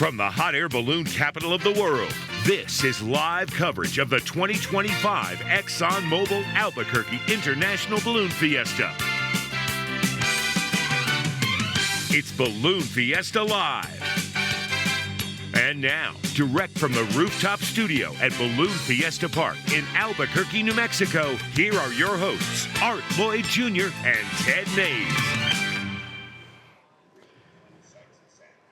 From the hot air balloon capital of the world, this is live coverage of the 2025 ExxonMobil Albuquerque International Balloon Fiesta. It's Balloon Fiesta Live. And now, direct from the rooftop studio at Balloon Fiesta Park in Albuquerque, New Mexico, here are your hosts, Art Lloyd Jr. and Ted Maes.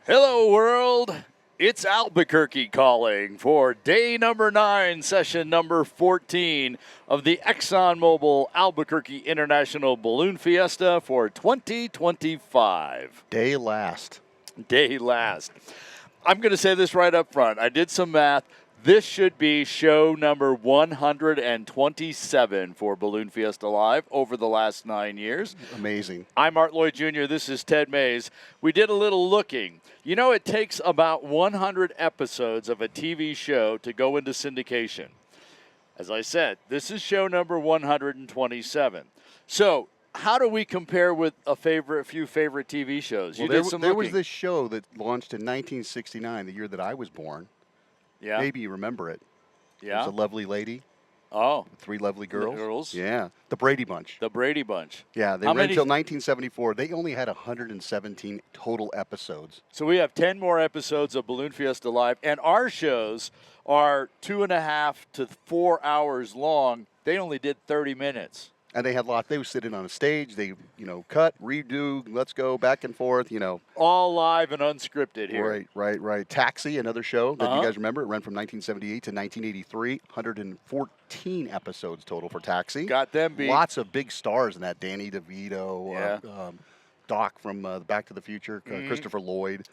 Hello, world. It's Albuquerque calling for day number 9, session number 14 of the ExxonMobil Albuquerque International Balloon Fiesta for 2025. Day last. I'm going to say this right up front. I did some math. This should be show number 127 for Balloon Fiesta Live over the last 9 years. Amazing. I'm Art Lloyd Jr. This is Ted Maes. We did a little looking. You know, it takes about 100 episodes of a TV show to go into syndication. As I said, this is show number 127. So, how do we compare with a few favorite TV shows? Well, there was this show that launched in 1969, the year that I was born. Yeah. Maybe you remember it. Yeah. It was a lovely lady. Oh. 3 lovely girls. Girls. Yeah. The Brady Bunch. The Brady Bunch. Yeah. They ran until 1974. They only had 117 total episodes. So we have 10 more episodes of Balloon Fiesta Live, and our shows are 2.5 to 4 hours long. They only did 30 minutes. And they had lots. They would sit in on a stage. They, cut, redo, let's go, back and forth, All live and unscripted here. Right. Taxi, another show that you guys remember. It ran from 1978 to 1983. 114 episodes total for Taxi. Got them beat. Lots of big stars in that. Danny DeVito, Doc from Back to the Future, Christopher Lloyd.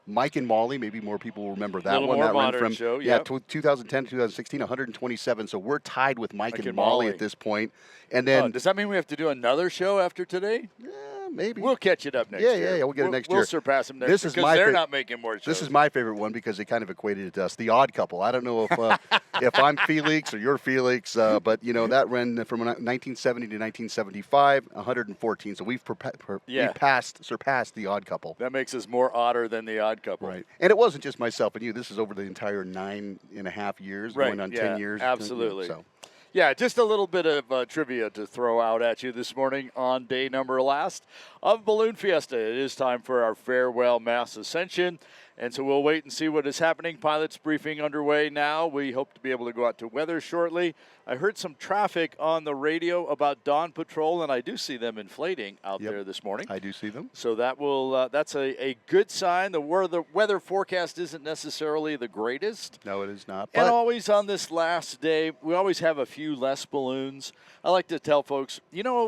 Mike and Molly, maybe more people will remember that one. More that modern ran from show, 2010 to 2016, 127. So we're tied with Mike and Molly at this point. And then, does that mean we have to do another show after today? Yeah, maybe. We'll catch it up next year. Yeah, we'll get it next year. We'll surpass them next year because they're not making more shows. This is my favorite one because they kind of equated it to us. The Odd Couple. I don't know if I'm Felix or you're Felix, but, that ran from 1970 to 1975, 114. So we've surpassed The Odd Couple. That makes us more odder than The Odd Couple. Right. And it wasn't just myself and you. This is over the entire 9.5 years, going on 10 years. Absolutely. So. Yeah, just a little bit of trivia to throw out at you this morning on day number last of Balloon Fiesta. It is time for our farewell Maes Ascension, and so we'll wait and see what is happening. Pilots briefing underway now. We hope to be able to go out to weather shortly. I heard some traffic on the radio about Dawn Patrol, and I do see them inflating out there this morning. I do see them. So that will that's a good sign. The weather forecast isn't necessarily the greatest. No, it is not. And always on this last day, we always have a few less balloons. I like to tell folks,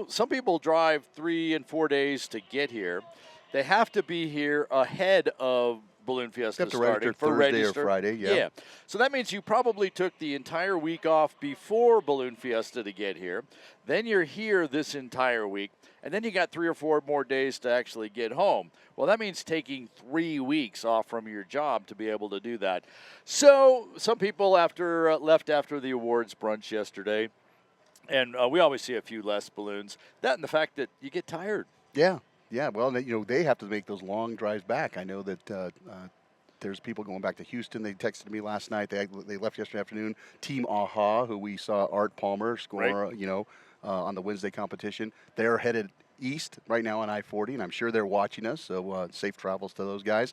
some people drive 3 and 4 days to get here. They have to be here ahead of Balloon Fiesta starting for Thursday or Friday. Yeah. So that means you probably took the entire week off before Balloon Fiesta to get here. Then you're here this entire week, and then you got 3 or 4 more days to actually get home. Well, that means taking 3 weeks off from your job to be able to do that. So some people left after the awards brunch yesterday, and we always see a few less balloons. That and the fact that you get tired. Yeah. Yeah, well, they have to make those long drives back. I know that there's people going back to Houston. They texted me last night. They left yesterday afternoon. Team AHA, who we saw Art Palmer score, on the Wednesday competition. They're headed east right now on I-40, and I'm sure they're watching us, so safe travels to those guys.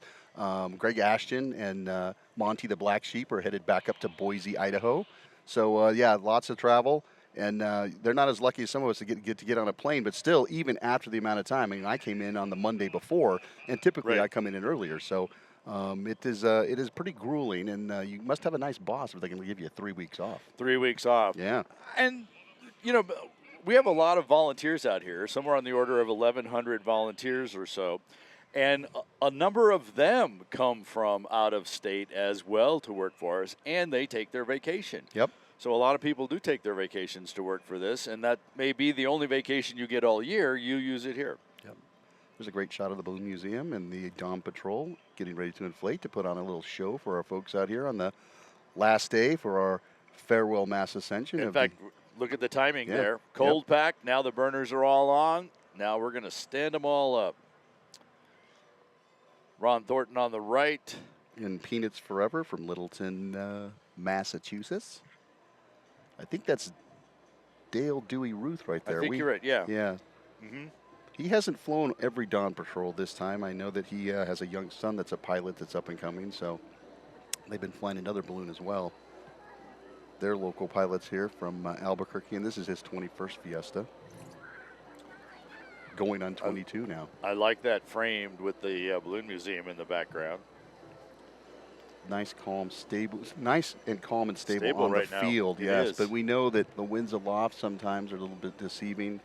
Greg Ashton and Monty the Black Sheep are headed back up to Boise, Idaho. So, lots of travel. And they're not as lucky as some of us to get on a plane, but still, even after the amount of time, I came in on the Monday before, and typically I come in earlier. So it is pretty grueling, and you must have a nice boss if they can give you 3 weeks off. 3 weeks off. Yeah. And, we have a lot of volunteers out here, somewhere on the order of 1,100 volunteers or so. And a number of them come from out of state as well to work for us, and they take their vacation. Yep. So a lot of people do take their vacations to work for this, and that may be the only vacation you get all year. You use it here. Yep. There's a great shot of the Balloon Museum and the Dawn Patrol getting ready to inflate to put on a little show for our folks out here on the last day for our farewell Maes Ascension. In fact, look at the timing there. Cold pack. Now the burners are all on. Now we're going to stand them all up. Ron Thornton on the right. in Peanuts Forever from Littleton, Massachusetts. I think that's Dale Dewey Ruth right there. I think you're right, yeah. Yeah. Mm-hmm. He hasn't flown every Dawn Patrol this time. I know that he has a young son that's a pilot that's up and coming, so they've been flying another balloon as well. They're local pilots here from Albuquerque, and this is his 21st Fiesta. Going on 22 now. I like that framed with the balloon museum in the background. Nice, calm, stable. Nice and calm and stable on right the now. field, It yes. is. But we know that the winds aloft sometimes are a little bit deceiving.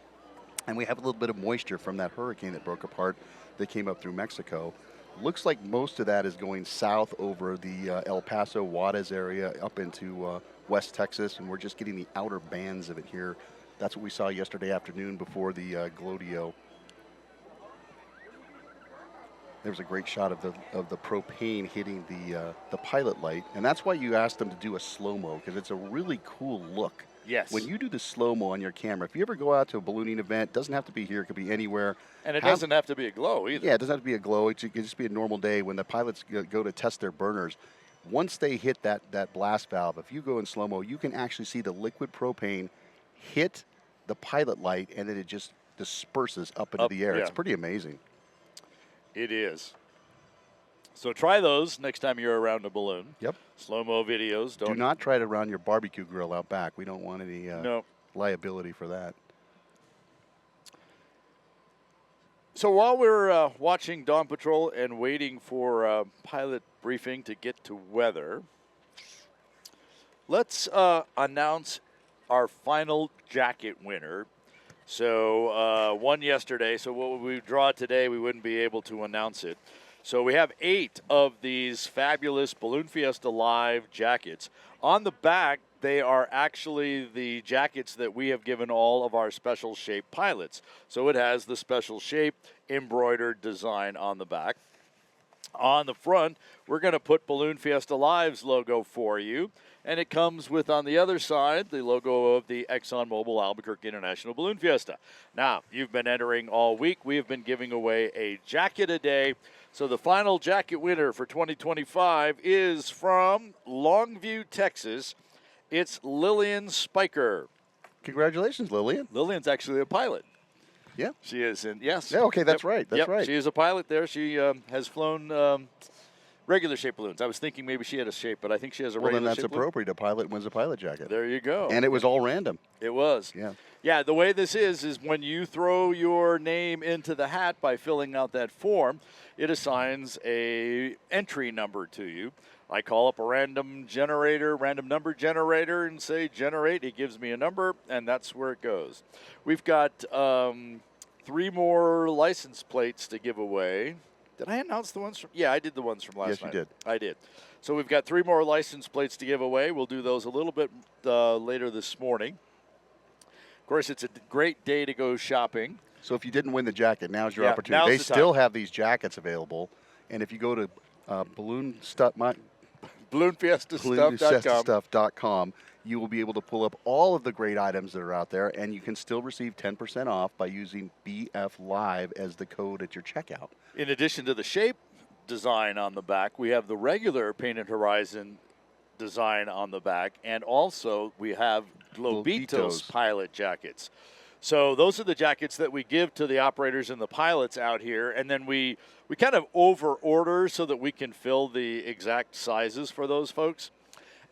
And we have a little bit of moisture from that hurricane that broke apart that came up through Mexico. Looks like most of that is going south over the El Paso, Juarez area up into West Texas, and we're just getting the outer bands of it here. That's what we saw yesterday afternoon before the Glodio. There was a great shot of the propane hitting the pilot light, and that's why you asked them to do a slow-mo, because it's a really cool look. Yes. When you do the slow-mo on your camera, if you ever go out to a ballooning event, doesn't have to be here, it could be anywhere. And it doesn't have to be a glow either. Yeah, it doesn't have to be a glow. It could just be a normal day when the pilots go to test their burners. Once they hit that blast valve, if you go in slow-mo, you can actually see the liquid propane hit the pilot light, and then it just disperses up into the air. Yeah. It's pretty amazing. It is. So try those next time you're around a balloon. Yep. Slow-mo videos. Do not try it around your barbecue grill out back. We don't want any No. liability for that. So while we're watching Dawn Patrol and waiting for pilot briefing to get to weather, let's announce our final jacket winner. So one yesterday, so what we draw today, we wouldn't be able to announce it. So we have 8 of these fabulous Balloon Fiesta Live jackets. On the back, they are actually the jackets that we have given all of our special shape pilots. So it has the special shape embroidered design on the back. On the front, we're going to put Balloon Fiesta Live's logo for you. And it comes with, on the other side, the logo of the ExxonMobil Albuquerque International Balloon Fiesta. Now, you've been entering all week. We have been giving away a jacket a day. So the final jacket winner for 2025 is from Longview, Texas. It's Lillian Spiker. Congratulations, Lillian. Lillian's actually a pilot. Yeah. She is. Yes. Yeah, okay, that's right. That's right. She is a pilot there. She has flown regular shape balloons. I was thinking maybe she had a shape, but I think she has a regular shape balloon. Well, then that's appropriate. A pilot wins a pilot jacket. There you go. And it was all random. It was. Yeah. Yeah, the way this is when you throw your name into the hat by filling out that form, it assigns a entry number to you. I call up a random number generator, and say generate. It gives me a number, and that's where it goes. We've got 3 more license plates to give away. Did I announce the ones from? Yeah, I did the ones from last night. Yes, you did. I did. So we've got 3 more license plates to give away. We'll do those a little bit later this morning. Of course, it's a great day to go shopping. So if you didn't win the jacket, now's your opportunity. Now's They the still time. have these jackets available. And if you go to balloonfiestastuff.com, you will be able to pull up all of the great items that are out there, and you can still receive 10% off by using BF Live as the code at your checkout. In addition to the shape design on the back, we have the regular Painted Horizon design on the back, and also we have Globitos pilot jackets. So those are the jackets that we give to the operators and the pilots out here, and then we kind of over order so that we can fill the exact sizes for those folks.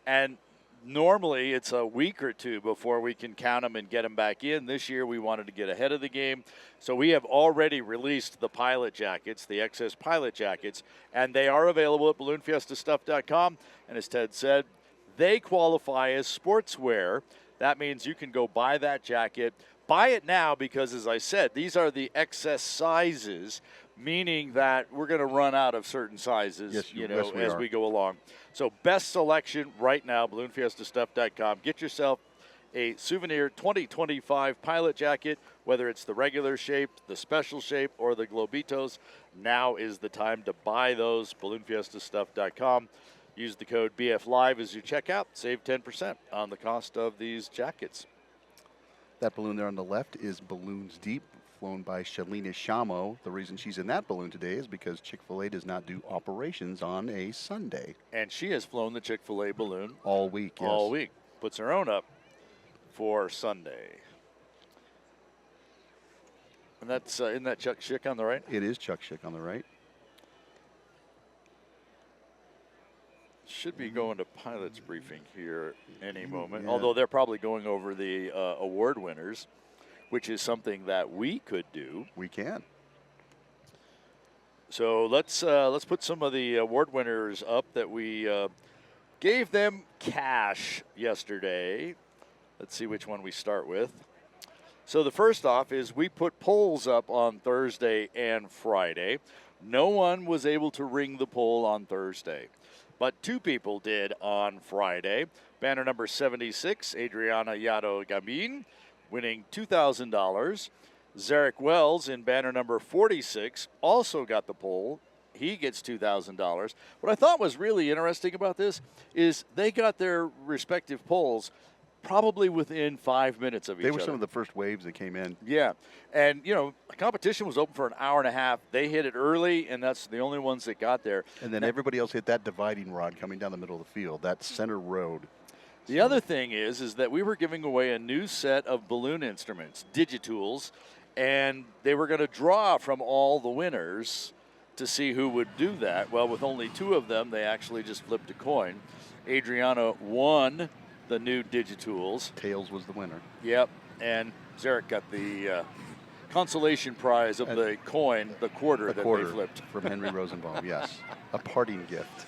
And normally it's a week or 2 before we can count them and get them back in. This year we wanted to get ahead of the game. So we have already released the pilot jackets, the excess pilot jackets, and they are available at balloonfiestastuff.com. And as Ted said, they qualify as sportswear. That means you can go buy that jacket. Buy it now because, as I said, these are the excess sizes, meaning that we're going to run out of certain sizes as we go along. So best selection right now, balloonfiestastuff.com. Get yourself a souvenir 2025 pilot jacket, whether it's the regular shape, the special shape, or the Globitos. Now is the time to buy those, balloonfiestastuff.com. Use the code BFLive as you check out. Save 10% on the cost of these jackets. That balloon there on the left is Balloons Deep flown by Shalina Shamo. The reason she's in that balloon today is because Chick-fil-A does not do operations on a Sunday. And she has flown the Chick-fil-A balloon all week. Yes. All week. Puts her own up for Sunday. And that's isn't that Chuck Schick on the right? It is Chuck Schick on the right. Should be going to pilot's briefing here any moment, although they're probably going over the award winners, which is something that we could do. We can. So let's put some of the award winners up that we gave them cash yesterday. Let's see which one we start with. So the first off is we put polls up on Thursday and Friday. No one was able to ring the poll on Thursday, but 2 people did on Friday. Banner number 76, Adriana Yado Gambin, winning $2,000. Zarek Wells in banner number 46 also got the poll. He gets $2,000. What I thought was really interesting about this is they got their respective polls probably within 5 minutes of each other. They were some of the first waves that came in. Yeah. And, you know, the competition was open for an hour and a half. They hit it early, and that's the only ones that got there. And then everybody else hit that dividing rod coming down the middle of the field, that center road. The other thing is that we were giving away a new set of balloon instruments, Digitools, and they were going to draw from all the winners to see who would do that. Well, with only 2 of them, they actually just flipped a coin. Adriana won the new Digitools. Tails was the winner. Yep, and Zarek got the consolation prize of the coin, the quarter that they flipped. From Henry Rosenbaum, yes. A parting gift.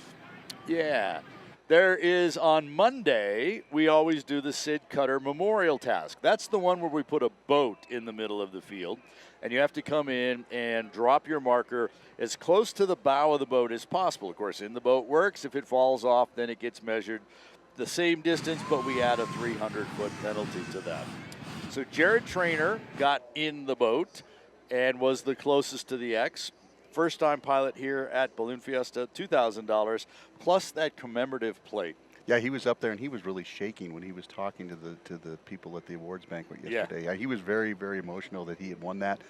Yeah. There is on Monday, we always do the Sid Cutter Memorial Task. That's the one where we put a boat in the middle of the field, and you have to come in and drop your marker as close to the bow of the boat as possible. Of course, in the boat works. If it falls off, then it gets measured the same distance, but we add a 300-foot penalty to that. So Jared Trainer got in the boat and was the closest to the X. First-time pilot here at Balloon Fiesta, $2,000, plus that commemorative plate. Yeah, he was up there, and he was really shaking when he was talking to the people at the awards banquet yesterday. Yeah. He was very, very emotional that he had won that.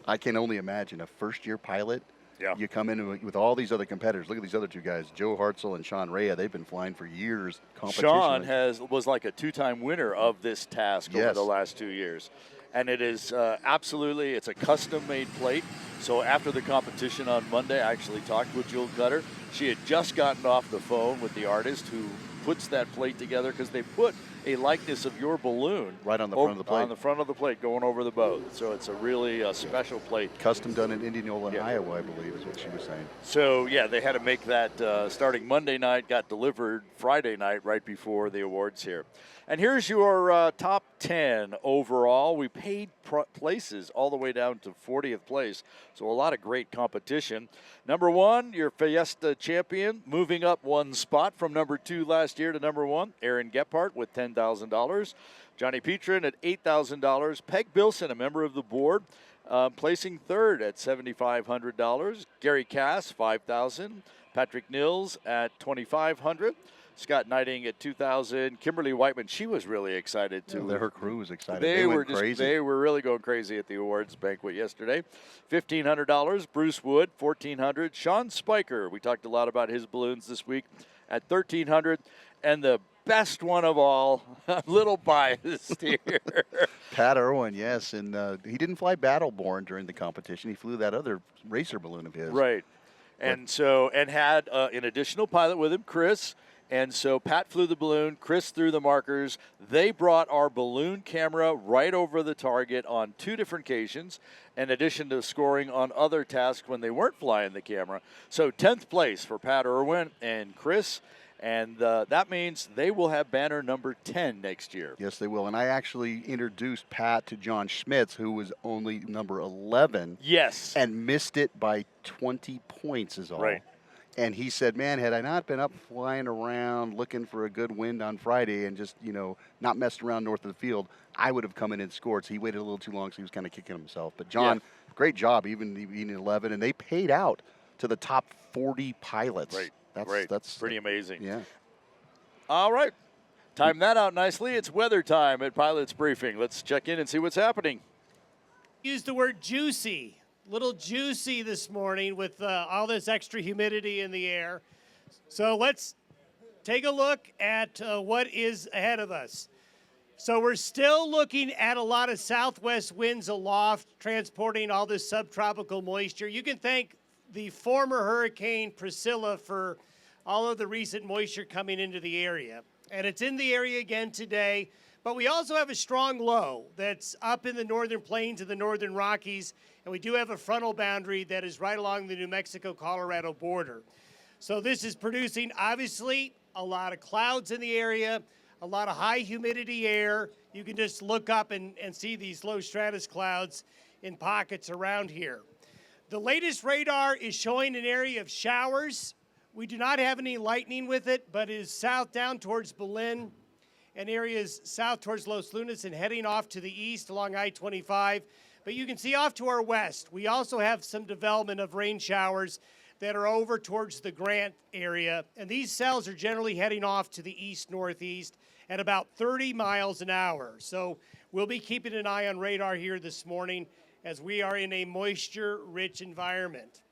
I can only imagine a first-year pilot. Yeah. You come in with all these other competitors. Look at these other 2 guys, Joe Hartzell and Sean Rea. They've been flying for years. Sean was like a 2-time winner of this task over the last 2 years. And it is absolutely, it's a custom-made plate. So after the competition on Monday, I actually talked with Jewel Cutter. She had just gotten off the phone with the artist who puts that plate together, because they put a likeness of your balloon right on the front of the plate. On the front of the plate going over the boat. So it's a really special plate. Custom done in Indianola, Iowa, I believe is what she was saying. So, yeah, they had to make that starting Monday night, got delivered Friday night right before the awards here. And here's your top 10 overall. We paid places all the way down to 40th place, so a lot of great competition. Number 1, your Fiesta champion, moving up 1 spot from number 2 last year to number 1, Aaron Gephardt with $10,000. Johnny Petrin at $8,000. Peg Bilson, a member of the board, placing 3rd at $7,500. Gary Cass, $5,000. Patrick Nils at $2,500. Scott Knighting at $2,000. Kimberly Whiteman, she was really excited too. Her crew was excited. They were crazy. They were really going crazy at the awards banquet yesterday. $1,500. Bruce Wood, $1,400. Sean Spiker, we talked a lot about his balloons this week, at $1,300. And the best one of all, I'm a little biased here. Pat Irwin, yes, and he didn't fly Battleborn during the competition. He flew that other racer balloon of his. Right, and had an additional pilot with him, Chris. And so Pat flew the balloon, Chris threw the markers. They brought our balloon camera right over the target on 2 different occasions, in addition to scoring on other tasks when they weren't flying the camera. So 10th place for Pat Irwin and Chris, and that means they will have banner number 10 next year. Yes, they will. And I actually introduced Pat to John Schmitz, who was only number 11. Yes. And missed it by 20 points is all. Right. And he said, man, had I not been up flying around looking for a good wind on Friday and just, not messed around north of the field, I would have come in and scored. So he waited a little too long, so he was kind of kicking himself. But John, great job, even being 11. And they paid out to the top 40 pilots. Right. That's pretty amazing. Yeah. All right. Time that out nicely. It's weather time at Pilot's Briefing. Let's check in and see what's happening. Use the word juicy, little juicy this morning with all this extra humidity in the air. So let's take a look at what is ahead of us. So we're still looking at a lot of southwest winds aloft, transporting all this subtropical moisture. You can thank the former Hurricane Priscilla for all of the recent moisture coming into the area. And it's in the area again today. But we also have a strong low that's up in the northern plains of the northern Rockies, and we do have a frontal boundary that is right along the New Mexico-Colorado border. So this is producing, obviously, a lot of clouds in the area, a lot of high humidity air. You can just look up and see these low stratus clouds in pockets around here. The latest radar is showing an area of showers. We do not have any lightning with it, but it is south down towards Belen, and areas south towards Los Lunas and heading off to the east along I-25. But you can see off to our west, we also have some development of rain showers that are over towards the Grant area. And these cells are generally heading off to the east-northeast at about 30 miles an hour. So we'll be keeping an eye on radar here this morning as we are in a moisture-rich environment.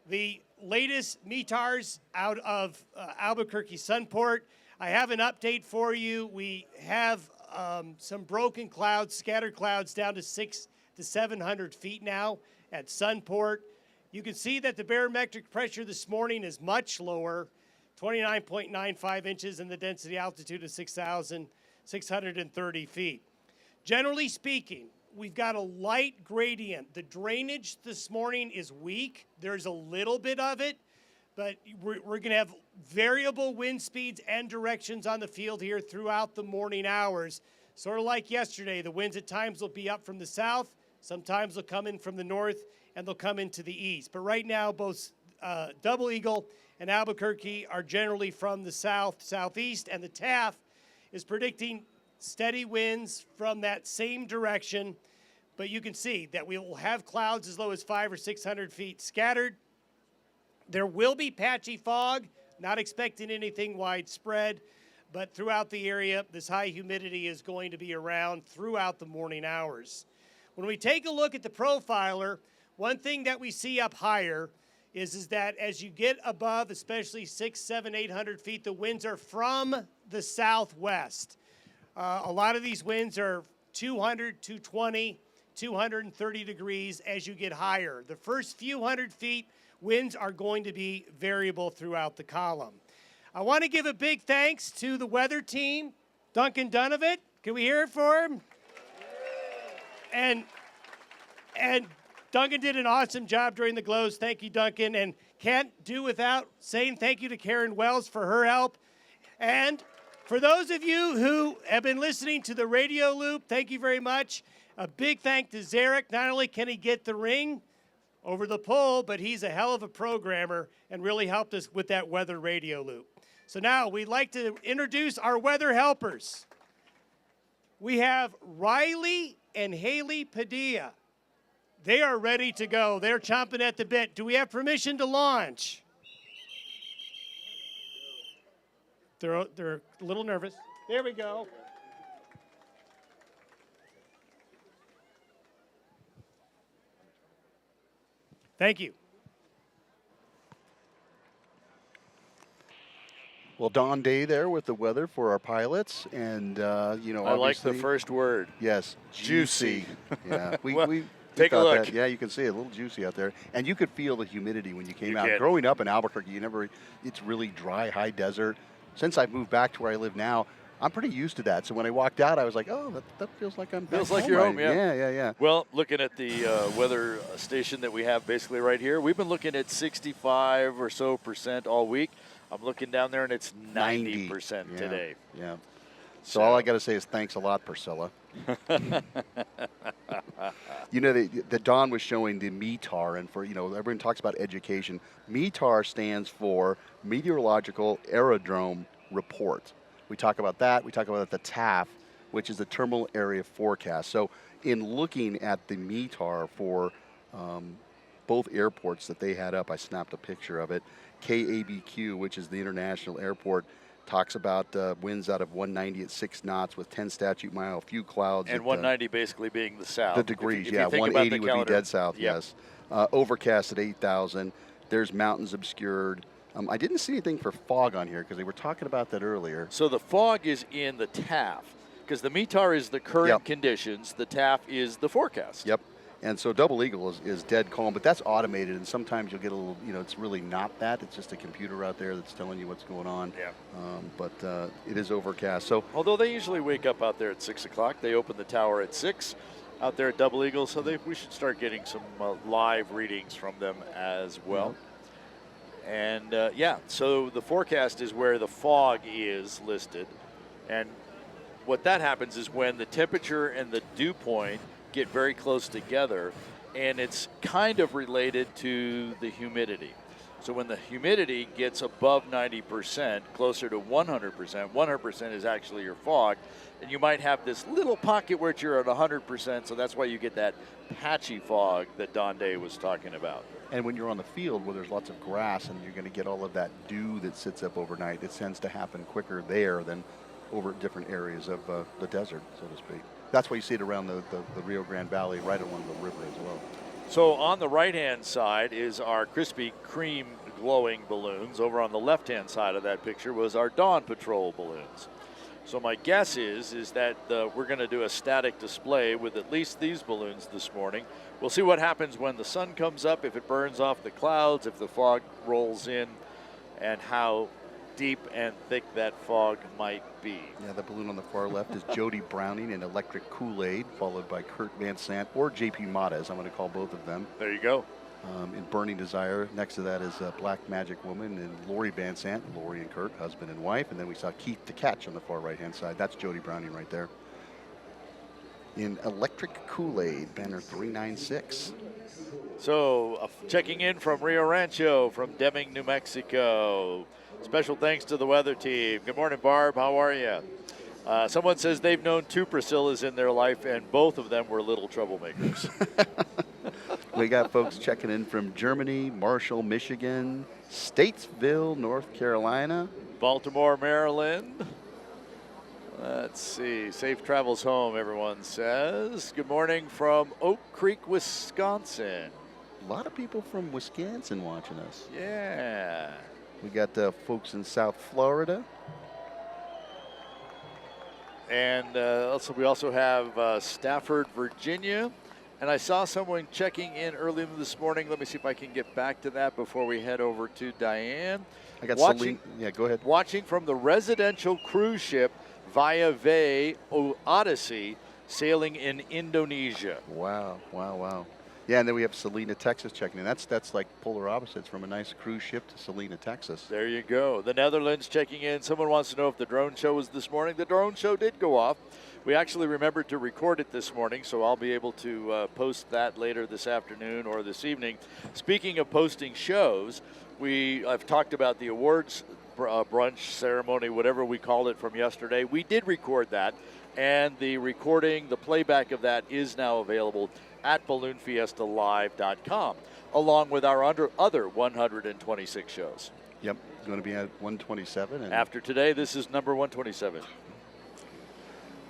The latest METARs out of Albuquerque Sunport, I have an update for you. We have some broken clouds, scattered clouds down to 600 to 700 feet now at Sunport. You can see that the barometric pressure this morning is much lower, 29.95 inches, and the density altitude is 6,630 feet. Generally speaking, we've got a light gradient. The drainage this morning is weak. There's a little bit of it, but we're going to have variable wind speeds and directions on the field here throughout the morning hours. Sort of like yesterday, the winds at times will be up from the south, sometimes they'll come in from the north, and they'll come into the east. But right now, both Double Eagle and Albuquerque are generally from the south, southeast, and the TAF is predicting steady winds from that same direction. But you can see that we will have clouds as low as 500 or 600 feet scattered. There will be patchy fog, not expecting anything widespread, but throughout the area, this high humidity is going to be around throughout the morning hours. When we take a look at the profiler, one thing that we see up higher is that as you get above, especially 600, 700, 800 feet, the winds are from the southwest. A lot of these winds are 200, 220, 230 degrees as you get higher. The first few hundred feet, winds are going to be variable throughout the column. I want to give a big thanks to the weather team, Duncan Dunovit. Can we hear it for him? And Duncan did an awesome job during the glows. Thank you, Duncan. And can't do without saying thank you to Karen Wells for her help. And for those of you who have been listening to the radio loop, thank you very much. A big thank to Zarek. Not only can he get the ring over the pole, but he's a hell of a programmer and really helped us with that weather radio loop. So now we'd like to introduce our weather helpers. We have Riley and Haley Padilla. They are ready to go. They're chomping at the bit. Do we have permission to launch? They're a little nervous. There we go. Thank you. Well, Don Day there with the weather for our pilots, and I like the first word. Yes, juicy. Yeah, we take a look. That. Yeah, you can see it, a little juicy out there, and you could feel the humidity when you came out. Can. Growing up in Albuquerque, it's really dry, high desert. Since I've moved back to where I live now, I'm pretty used to that. So when I walked out, I was like, oh, that feels like I'm back Feels like home, you're right? home, yeah. Yeah. Well, looking at the weather station that we have basically right here, we've been looking at 65% or so all week. I'm looking down there, and it's 90% today. Yeah. So all I got to say is thanks a lot, Priscilla. The Don was showing the METAR, and for, everyone talks about education. METAR stands for Meteorological Aerodrome Report. We talk about that. We talk about the TAF, which is the Terminal Area Forecast. So in looking at the METAR for both airports that they had up, I snapped a picture of it. KABQ, which is the International Airport, talks about winds out of 190 at 6 knots with 10 statute mile, few clouds. And 190 basically being the south. The degrees, if yeah. you think 180 about the would calendar, be dead south, yep. yes. Overcast at 8,000. There's mountains obscured. I didn't see anything for fog on here because they were talking about that earlier. So the fog is in the TAF because the METAR is the current conditions. The TAF is the forecast. Yep. And so Double Eagle is dead calm, but that's automated, and sometimes you'll get a little, it's really not that. It's just a computer out there that's telling you what's going on. Yeah. But it is overcast. So although they usually wake up out there at 6 o'clock, they open the tower at 6 out there at Double Eagle, so we should start getting some live readings from them as well. And so the forecast is where the fog is listed. And what that happens is when the temperature and the dew point get very close together, and it's kind of related to the humidity. So when the humidity gets above 90%, closer to 100%, 100% is actually your fog, and you might have this little pocket where you're at 100%, so that's why you get that patchy fog that Don Day was talking about. And when you're on the field where there's lots of grass and you're going to get all of that dew that sits up overnight, it tends to happen quicker there than over different areas of the desert, so to speak. That's why you see it around the Rio Grande Valley, right along the river as well. So on the right-hand side is our Krispy Kreme glowing balloons. Over on the left-hand side of that picture was our Dawn Patrol balloons. So my guess is that we're going to do a static display with at least these balloons this morning. We'll see what happens when the sun comes up, if it burns off the clouds, if the fog rolls in, and how deep and thick that fog might be. Yeah, the balloon on the far left is Jody Browning in Electric Kool-Aid, followed by Kurt Van Sant or JP Maes. I'm going to call both of them. There you go. In Burning Desire, next to that is Black Magic Woman and Lori Van Sant, Lori and Kurt, husband and wife. And then we saw Keith the Catch on the far right-hand side. That's Jody Browning right there. In Electric Kool-Aid, banner 396. So checking in from Rio Rancho, from Deming, New Mexico. Special thanks to the weather team. Good morning, Barb. How are you? Someone says they've known 2 Priscillas in their life, and both of them were little troublemakers. We got folks checking in from Germany, Marshall, Michigan, Statesville, North Carolina, Baltimore, Maryland. Let's see. Safe travels home, everyone says. Good morning from Oak Creek, Wisconsin. A lot of people from Wisconsin watching us. Yeah. We got folks in South Florida. And we also have Stafford, Virginia. And I saw someone checking in early this morning. Let me see if I can get back to that before we head over to Diane. I got Celine. Yeah, go ahead. Watching from the residential cruise ship Via Ve Odyssey, sailing in Indonesia. Wow, wow, wow. Yeah, and then we have Salina, Texas checking in. That's like polar opposites from a nice cruise ship to Salina, Texas. There you go. The Netherlands checking in. Someone wants to know if the drone show was this morning. The drone show did go off. We actually remembered to record it this morning, so I'll be able to post that later this afternoon or this evening. Speaking of posting shows, I've talked about the awards brunch ceremony, whatever we called it from yesterday. We did record that, and the recording, the playback of that is now available at balloonfiestalive.com, along with our other 126 shows. Yep, going to be at 127. And after today, this is number 127.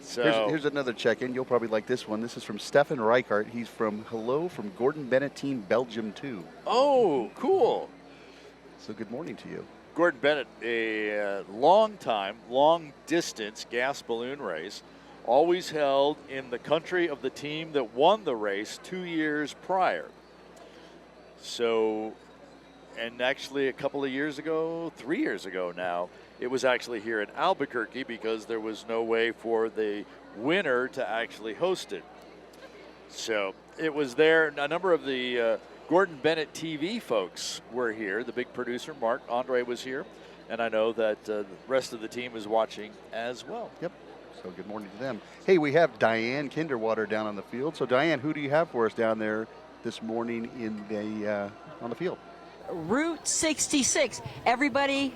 So here's another check-in. You'll probably like this one. This is from Stefan Reichart. He's from Gordon Bennett Team Belgium 2. Oh, cool. So good morning to you. Gordon Bennett, a long-distance gas balloon race, always held in the country of the team that won the race 2 years prior. So, and actually a couple of years ago, 3 years ago now, it was actually here in Albuquerque because there was no way for the winner to actually host it. So it was there. A number of the Gordon Bennett TV folks were here. The big producer, Mark Andre, was here. And I know that the rest of the team is watching as well. Yep. So good morning to them. Hey, we have Diane Kinderwater down on the field. So Diane, who do you have for us down there this morning on the field? Route 66. Everybody,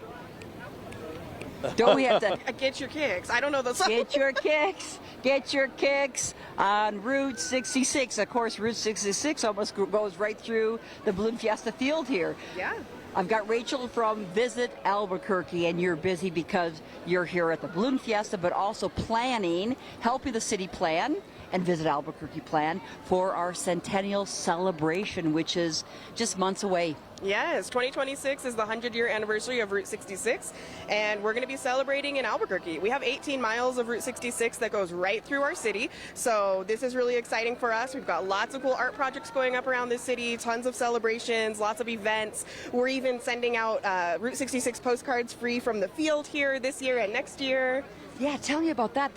don't we have to get your kicks? I don't know the song. Get your kicks. Get your kicks on Route 66. Of course, Route 66 almost goes right through the Balloon Fiesta field here. Yeah. I've got Rachel from Visit Albuquerque, and you're busy because you're here at the Balloon Fiesta, but also planning, helping the city plan and Visit Albuquerque plan for our centennial celebration, which is just months away. Yes, 2026 is the 100-year anniversary of Route 66, and we're going to be celebrating in Albuquerque. We have 18 miles of Route 66 that goes right through our city, so this is really exciting for us. We've got lots of cool art projects going up around the city, tons of celebrations, lots of events. We're even sending out Route 66 postcards free from the field here this year and next year. Yeah, tell me about that.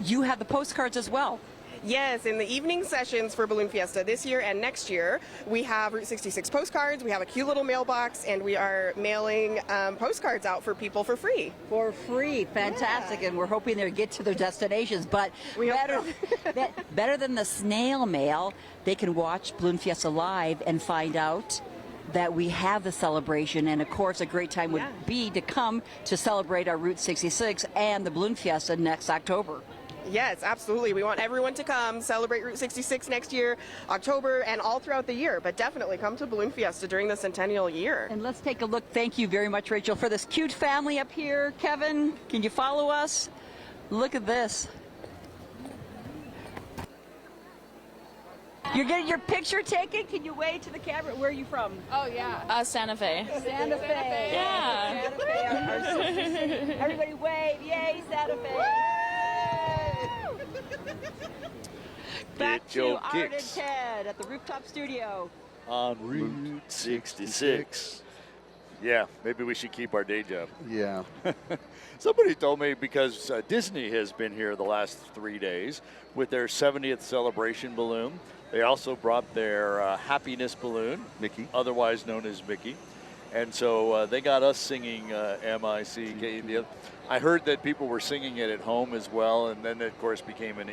You have the postcards as well. Yes, in the evening sessions for Balloon Fiesta this year and next year, we have Route 66 postcards, we have a cute little mailbox, and we are mailing postcards out for people for free. For free, fantastic, and we're hoping they'll get to their destinations. But better than the snail mail, they can watch Balloon Fiesta live and find out that we have the celebration. And of course, a great time would be to come to celebrate our Route 66 and the Balloon Fiesta next October. Yes, absolutely. We want everyone to come celebrate Route 66 next year, October, and all throughout the year. But definitely come to Balloon Fiesta during the centennial year. And let's take a look. Thank you very much, Rachel, for this cute family up here. Kevin, can you follow us? Look at this. You're getting your picture taken? Can you wave to the camera? Where are you from? Oh, yeah. Santa Fe. Santa Fe. Yeah. Santa Fe. Everybody wave. Yay, Santa Fe. Back Get to your Art and kicks Ted at the Rooftop Studio. on Route 66. Yeah, maybe we should keep our day job. Yeah. Somebody told me because Disney has been here the last 3 days with their 70th celebration balloon. They also brought their happiness balloon, Mickey. otherwise known as Mickey. And so they got us singing M-I-C-K. I heard that people were singing it at home as well, and then it, of course, became an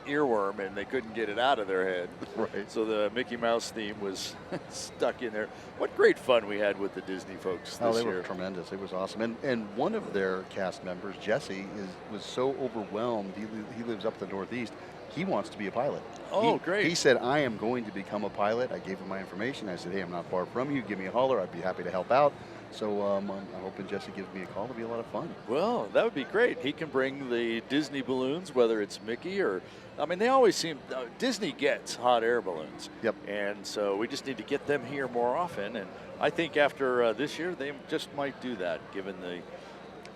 earworm, and they couldn't get it out of their head. Right. So the Mickey Mouse theme was stuck in there. What great fun we had with the Disney folks this They year. were tremendous. It was awesome. And one of their cast members, Jesse, was so overwhelmed. He lives up the Northeast. He wants to be a pilot. Oh, great. He said, I am going to become a pilot. I gave him my information. I said, hey, I'm not far from you. Give me a holler. I'd be happy to help out. So I'm hoping Jesse gives me a call. It'll be a lot of fun. Well, that would be great. He can bring the Disney balloons, whether it's Mickey or, I mean, they always seem, Disney gets hot air balloons. Yep. And so we just need to get them here more often. And I think after this year, they just might do that, given the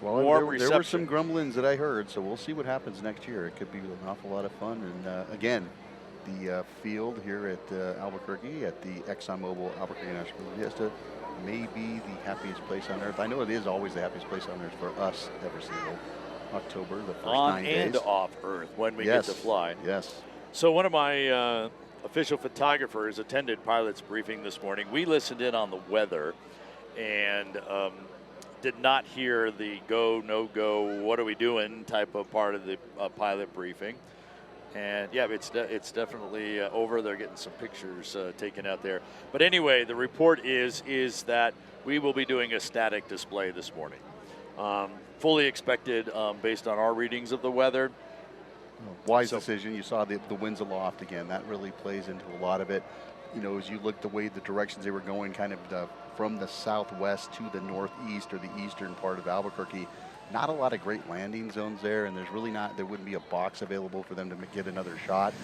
Well, warm there were some reception. grumblings that I heard, so we'll see what happens next year. It could be an awful lot of fun. And again, the field here at Albuquerque, at the ExxonMobil Albuquerque National Fiesta, may be the happiest place on earth. I know it is always the happiest place on earth for us every single October, the first on 9 and days. off Earth when we Yes. get to fly. Yes. So one of my official photographers attended pilot's briefing this morning. We listened in on the weather and did not hear the go, no go, what are we doing type of part of the pilot briefing. And yeah, it's definitely over. They're getting some pictures taken out there. But anyway, the report is that we will be doing a static display this morning. Fully expected based on our readings of the weather. Wise decision. You saw the winds aloft again. That really plays into a lot of it. You know, as you look the way the directions they were going, kind of from the southwest to the northeast or the eastern part of Albuquerque, not a lot of great landing zones there, and there wouldn't be a box available for them to get another shot.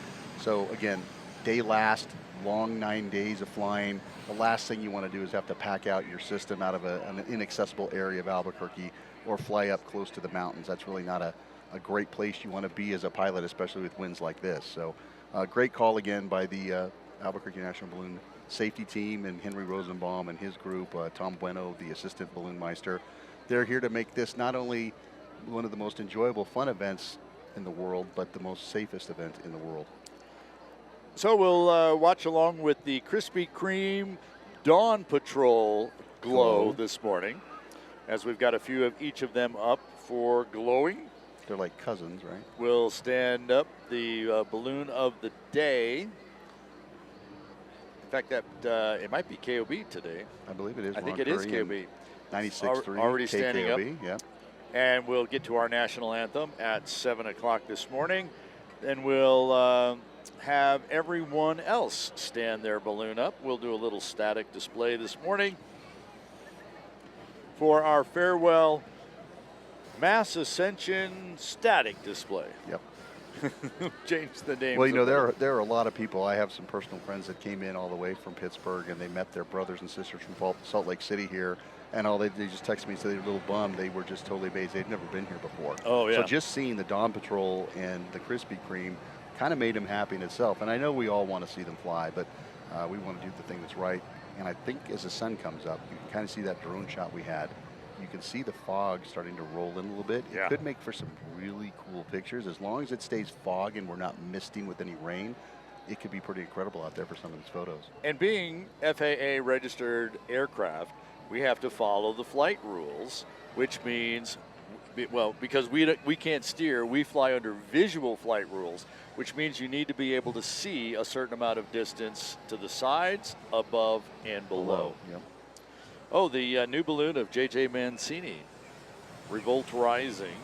So again, day last, long 9 days of flying. The last thing you want to do is have to pack out your system out of an inaccessible area of Albuquerque or fly up close to the mountains. That's really not a great place you want to be as a pilot, especially with winds like this. So great call again by the Albuquerque National Balloon Safety Team and Henry Rosenbaum and his group, Tom Bueno, the assistant balloon meister. They're here to make this not only one of the most enjoyable, fun events in the world, but the most safest event in the world. So we'll watch along with the Krispy Kreme Dawn Patrol glow this morning, as we've got a few of each of them up for glowing. They're like cousins, right? We'll stand up the balloon of the day. In fact, that it might be KOB today. I believe it is. I think it is KOB. 96.3 already standing up. Yeah. And we'll get to our national anthem at 7 o'clock this morning. Then we'll have everyone else stand their balloon up. We'll do a little static display this morning. for our farewell Maes Ascension static display. Yep. Change the name. Well, there are a lot of people. I have some personal friends that came in all the way from Pittsburgh, and they met their brothers and sisters from Salt Lake City here, and they just texted me and said they were a little bummed. They were just totally amazed. They'd never been here before. Oh, yeah. So just seeing the Dawn Patrol and the Krispy Kreme kind of made them happy in itself. And I know we all want to see them fly, but we want to do the thing that's right. And I think as the sun comes up, you can kind of see that drone shot we had. You can see the fog starting to roll in a little bit. Yeah. It could make for some really cool pictures. As long as it stays fog and we're not misting with any rain, it could be pretty incredible out there for some of these photos. And being FAA registered aircraft, we have to follow the flight rules, which means, well, because we can't steer, we fly under visual flight rules, which means you need to be able to see a certain amount of distance to the sides, above, and below. Yep. Oh, the new balloon of J.J. Mancini, Revolt Rising.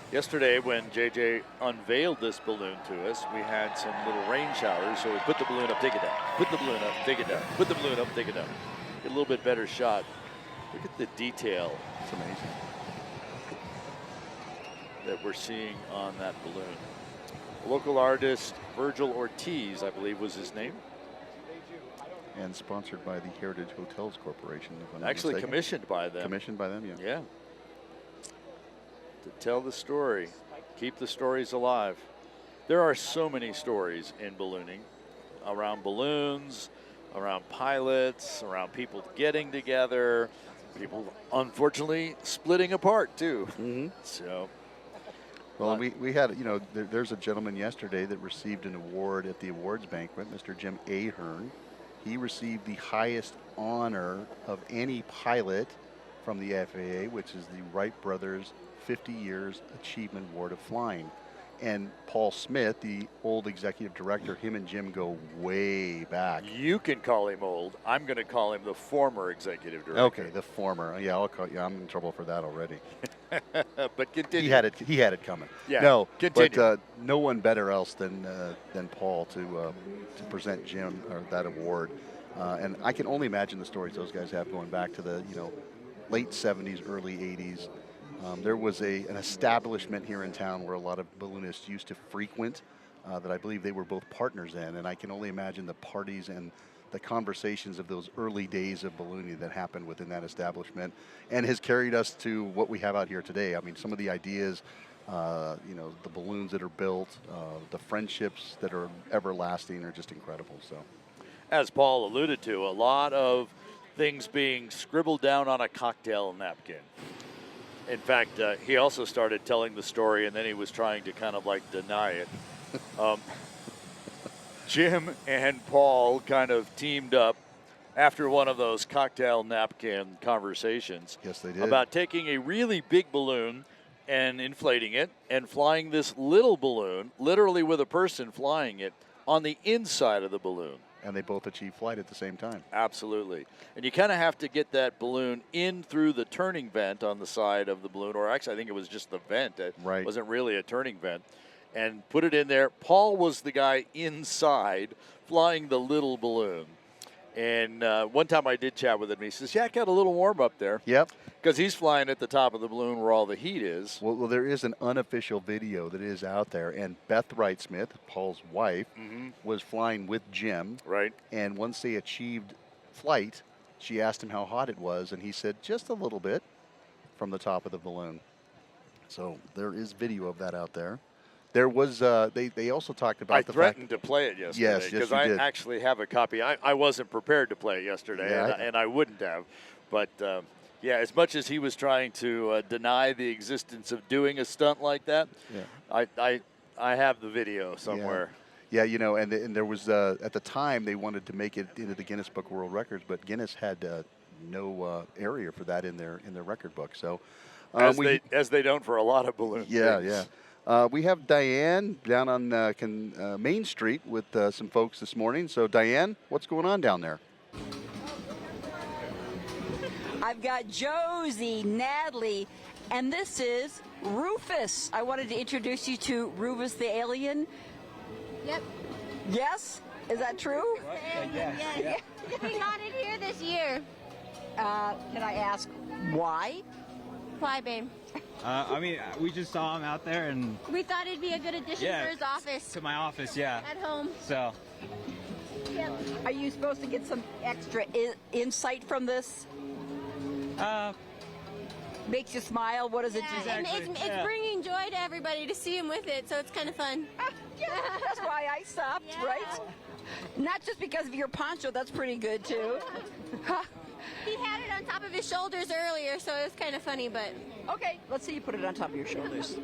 Yesterday, when J.J. unveiled this balloon to us, we had some little rain showers, so we put the balloon up, take it down, put the balloon up, take it down, put the balloon up, take it down. Get a little bit better shot. Look at the detail. It's amazing. That we're seeing on that balloon. Local artist Virgil Ortiz, I believe was his name. And sponsored by the Heritage Hotels Corporation. If I'm not Actually mistaken. Commissioned by them. Commissioned by them, yeah. Yeah. To tell the story, keep the stories alive. There are so many stories in ballooning, around balloons, around pilots, around people getting together, people unfortunately splitting apart too. Mm-hmm. So. Well, we had, there's a gentleman yesterday that received an award at the awards banquet, Mr. Jim Ahern. He received the highest honor of any pilot from the FAA, which is the Wright Brothers 50 Years Achievement Award of Flying. And Paul Smith, the old executive director, him and Jim go way back. You can call him old. I'm going to call him the former executive director. Okay, the former. Yeah, I'm in trouble for that already. But continue. He had it coming. Yeah, no, continue. But no one better else than Paul to present Jim or that award. And I can only imagine the stories those guys have going back to the late 70s, early 80s. There was an establishment here in town where a lot of balloonists used to frequent that I believe they were both partners in, and I can only imagine the parties and the conversations of those early days of ballooning that happened within that establishment, and has carried us to what we have out here today. I mean, some of the ideas, the balloons that are built, the friendships that are everlasting are just incredible. So, as Paul alluded to, a lot of things being scribbled down on a cocktail napkin. In fact, he also started telling the story, and then he was trying to kind of like deny it. Jim and Paul kind of teamed up after one of those cocktail napkin conversations. Yes, they did. About taking a really big balloon and inflating it and flying this little balloon, literally with a person flying it, on the inside of the balloon. And they both achieved flight at the same time. Absolutely. And you kind of have to get that balloon in through the turning vent on the side of the balloon, or actually I think it was just the vent. It wasn't really a turning vent. And put it in there. Paul was the guy inside flying the little balloon. And one time I did chat with him. He says, yeah, I got a little warm up there. Yep. Because he's flying at the top of the balloon where all the heat is. Well, there is an unofficial video that is out there. And Beth Wright-Smith, Paul's wife, was flying with Jim. Right. And once they achieved flight, she asked him how hot it was. And he said, just a little bit from the top of the balloon. So there is video of that out there. There was, they also talked about the fact. I threatened to play it yesterday. Yes, because I actually have a copy. I wasn't prepared to play it yesterday, and I wouldn't have. But, yeah, as much as he was trying to deny the existence of doing a stunt like that, I have the video somewhere. Yeah, and there was, at the time, they wanted to make it into the Guinness Book of World Records, but Guinness had no area for that in their record book. So, as they don't for a lot of balloons. Yeah, yeah. We have Diane down on Main Street with some folks this morning. So, Diane, what's going on down there? I've got Josie, Natalie, and this is Rufus. I wanted to introduce you to Rufus the alien. Yep. Yes? Is that true? Yeah. We got it here this year. Can I ask why? Why, babe? I mean, we just saw him out there, and We thought it'd be a good addition for his office to my office, yeah. at home. So, Are you supposed to get some extra insight from this? Makes you smile? What does it do? It's bringing joy to everybody to see him with it, so it's kind of fun. Yeah, that's why I stopped, right? Not just because of your poncho, that's pretty good too. He had it on top of his shoulders earlier, so it was kind of funny, but... Okay, let's see you put it on top of your shoulders.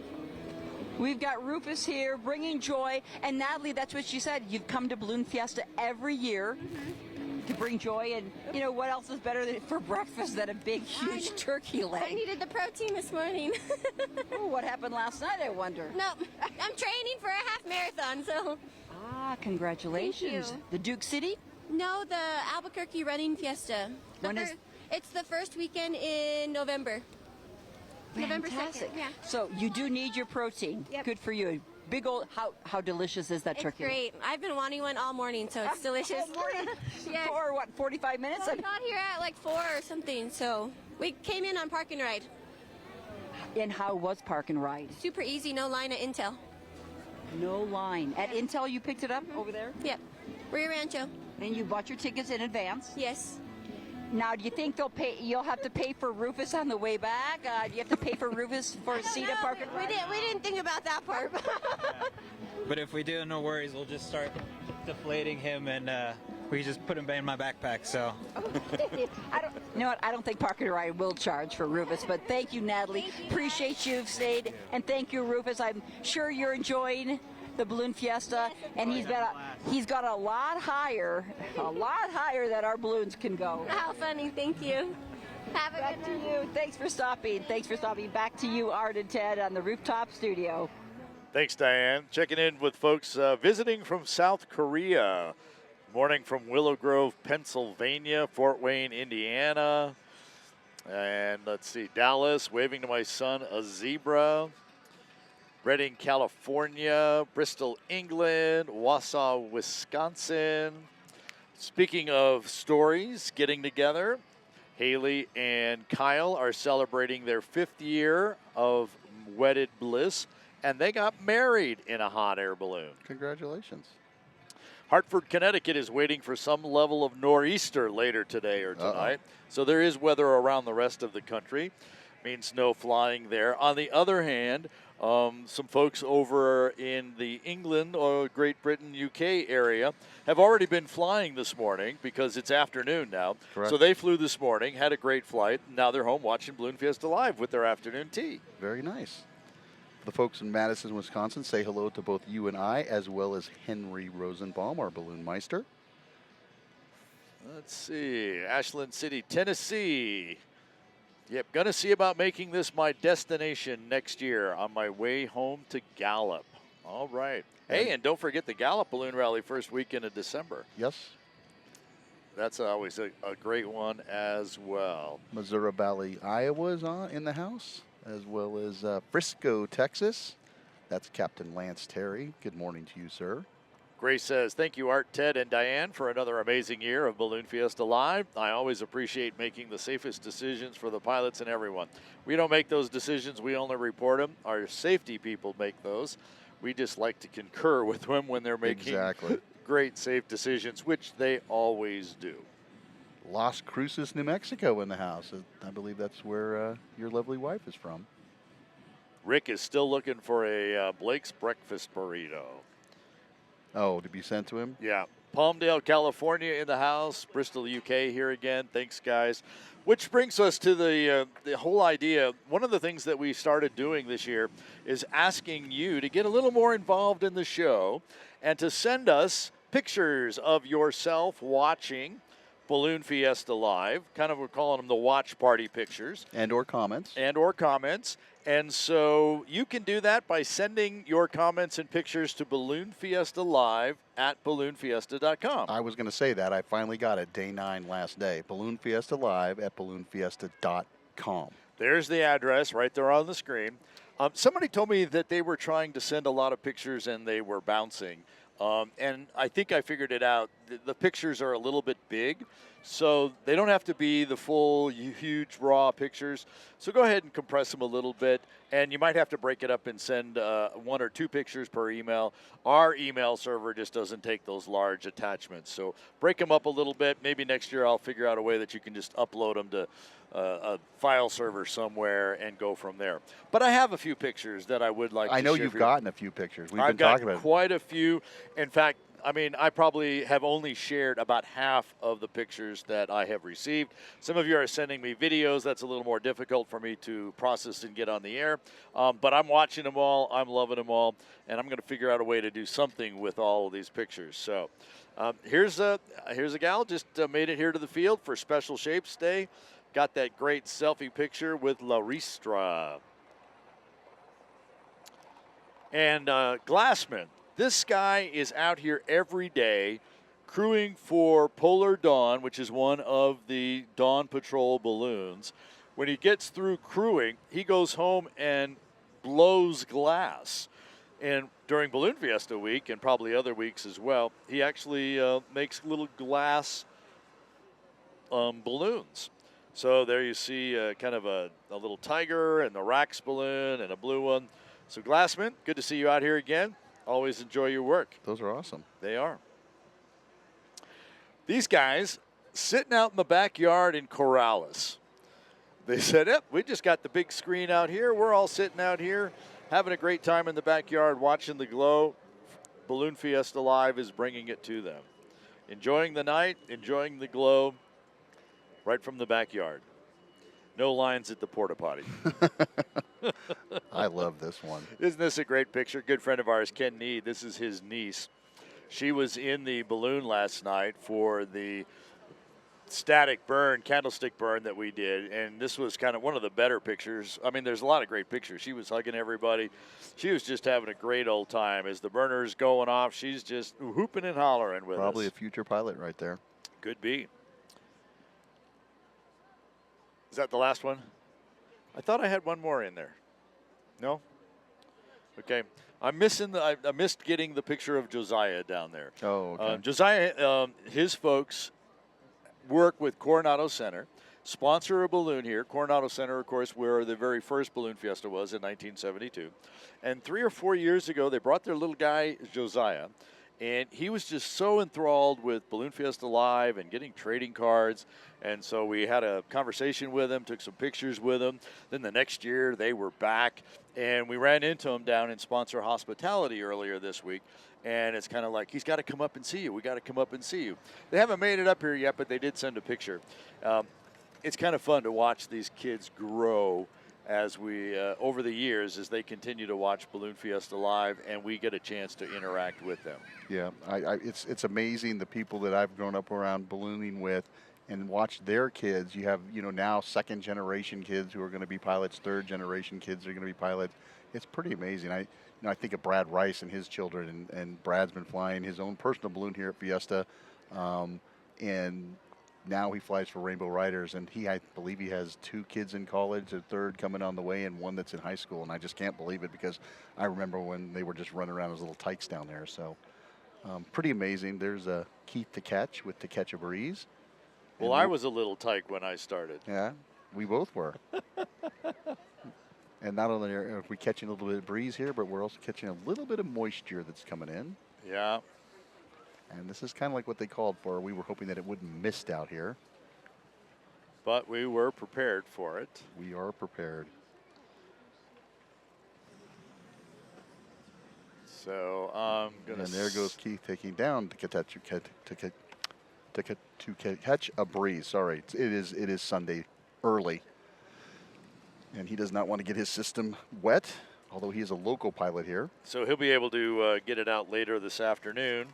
We've got Rufus here bringing joy, and Natalie, that's what she said. You've come to Balloon Fiesta every year to bring joy, and you know what else is better for breakfast than a big, huge turkey I leg? needed the protein this morning. Oh, what happened last night, I wonder? No, I'm training for a half marathon, so... Ah, congratulations. Thank you. The Duke City? No, the Albuquerque running fiesta. When is- It's the first weekend in November. November 2nd, yeah. So you do need your protein. Yep. Good for you. Big old, how delicious is that It's turkey? great. I've been wanting one all morning, so it's delicious. Yeah. For what, 45 minutes? We got here at like 4 or something, so we came in on Park and Ride. And how was Park and Ride? Super easy, no line at Intel. No line. At Intel, you picked it up over there? Yep. Rio Rancho. And you bought your tickets in advance? Yes. Now, do you think you'll have to pay for Rufus on the way back? Do you have to pay for Rufus for a seat at Park and Ride? We didn't think about that part. but if we do, no worries. We'll just start deflating him, and we just put him in my backpack. So. You know what? I don't think Park and Ride will charge for Rufus, but thank you, Natalie. Appreciate you've stayed, and thank you, Rufus. I'm sure you're enjoying the Balloon Fiesta, and he's got a lot higher that our balloons can go. How funny. Thank you. Have a Back good to you. Thanks for stopping. Back to you, Art and Ted, on the rooftop studio. Thanks, Diane. Checking in with folks visiting from South Korea. Morning from Willow Grove, Pennsylvania, Fort Wayne, Indiana. And let's see, Dallas, waving to my son, a zebra. Redding, California, Bristol, England, Wausau, Wisconsin. Speaking of stories getting together, Haley and Kyle are celebrating their 5th year of wedded bliss, and they got married in a hot air balloon. Congratulations. Hartford, Connecticut is waiting for some level of nor'easter later today or tonight. So there is weather around the rest of the country. Means no flying there. On the other hand, some folks over in the England or Great Britain, UK area have already been flying this morning because it's afternoon now. Correct. So they flew this morning, had a great flight. Now they're home watching Balloon Fiesta Live with their afternoon tea. Very nice. The folks in Madison, Wisconsin, say hello to both you and I, as well as Henry Rosenbaum, our balloon meister. Let's see, Ashland City, Tennessee. Yep, going to see about making this my destination next year on my way home to Gallup. All right. Hey, and don't forget the Gallup Balloon Rally first weekend of December. Yes. That's always a great one as well. Missouri Valley, Iowa is in the house, as well as Frisco, Texas. That's Captain Lance Terry. Good morning to you, sir. Grace says, thank you, Art, Ted, and Diane, for another amazing year of Balloon Fiesta Live. I always appreciate making the safest decisions for the pilots and everyone. We don't make those decisions. We only report them. Our safety people make those. We just like to concur with them when they're making great, safe decisions, which they always do. Las Cruces, New Mexico in the house. I believe that's where your lovely wife is from. Rick is still looking for a Blake's Breakfast Burrito. Oh, to be sent to him? Yeah. Palmdale, California in the house. Bristol, UK here again. Thanks, guys. Which brings us to the whole idea. One of the things that we started doing this year is asking you to get a little more involved in the show and to send us pictures of yourself watching Balloon Fiesta Live. Kind of, we're calling them the watch party pictures. And or comments. And so you can do that by sending your comments and pictures to Balloon Fiesta Live at balloonfiesta.com. I was going to say that. I finally got it. Day 9 last day. Balloon Fiesta Live at balloonfiesta.com. There's the address right there on the screen. Somebody told me that they were trying to send a lot of pictures and they were bouncing. And I think I figured it out. the pictures are a little bit big, so they don't have to be the full huge raw pictures. So go ahead and compress them a little bit, and you might have to break it up and send 1 or 2 pictures per email. Our email server just doesn't take those large attachments, so break them up a little bit. Maybe next year I'll figure out a way that you can just upload them to a file server somewhere and go from there. But I have a few pictures that I would like to share. I know you've gotten a few pictures. We've I've been talking about quite a few. In fact, I mean, I probably have only shared about half of the pictures that I have received. Some of you are sending me videos. That's a little more difficult for me to process and get on the air. But I'm watching them all. I'm loving them all. And I'm going to figure out a way to do something with all of these pictures. So here's a gal just made it here to the field for Special Shapes Day. Got that great selfie picture with La Ristra. And Glassman. This guy is out here every day crewing for Polar Dawn, which is one of the Dawn Patrol balloons. When he gets through crewing, he goes home and blows glass. And during Balloon Fiesta week, and probably other weeks as well, he actually makes little glass balloons. So there you see kind of a little tiger and the Rax balloon and a blue one. So Glassman, good to see you out here again. Always enjoy your work. those are awesome. They are. These guys sitting out in the backyard in Corrales. They said, yep, we just got the big screen out here. We're all sitting out here having a great time in the backyard watching the glow. Balloon Fiesta Live is bringing it to them. Enjoying the night, enjoying the glow right from the backyard. No lines at the porta potty. I love this one. Isn't this a great picture? Good friend of ours, Ken Need. This is his niece. She was in the balloon last night for the static burn, candlestick burn that we did, and this was kind of one of the better pictures. I mean, there's a lot of great pictures. She was hugging everybody. She was just having a great old time. As the burner's going off, she's just whooping and hollering with us. Probably a future pilot right there. Could be. Is that the last one? I thought I had one more in there. No? Okay. I missed getting the picture of Josiah down there. Oh, okay. Josiah, his folks work with Coronado Center, sponsor a balloon here. Coronado Center, of course, where the very first Balloon Fiesta was in 1972. And 3 or 4 years ago, they brought their little guy, Josiah, and he was just so enthralled with Balloon Fiesta Live and getting trading cards. And so we had a conversation with him, took some pictures with him. Then the next year they were back, and we ran into him down in Sponsor Hospitality earlier this week. And it's kind of like, he's got to come up and see you. We got to come up and see you. They haven't made it up here yet, but they did send a picture. It's kind of fun to watch these kids grow as we, over the years, as they continue to watch Balloon Fiesta Live, and we get a chance to interact with them. Yeah, it's amazing the people that I've grown up around ballooning with and watch their kids. You have, now second generation kids who are going to be pilots, third generation kids are going to be pilots. It's pretty amazing. I think of Brad Rice and his children, and Brad's been flying his own personal balloon here at Fiesta, and now he flies for Rainbow Riders, and I believe he has 2 kids in college, a third coming on the way, and 1 that's in high school, and I just can't believe it because I remember when they were just running around as little tykes down there. So pretty amazing. There's Keith to Catch with To Catch a Breeze. Well, I was a little tyke when I started. Yeah, we both were. And not only are we catching a little bit of breeze here, but we're also catching a little bit of moisture that's coming in. Yeah. And this is kind of like what they called for. We were hoping that it wouldn't mist out here. But we were prepared for it. We are prepared. So I'm going to... And there goes Keith taking down to catch a breeze. Sorry, it is Sunday early. And he does not want to get his system wet, although he is a local pilot here. So he'll be able to get it out later this afternoon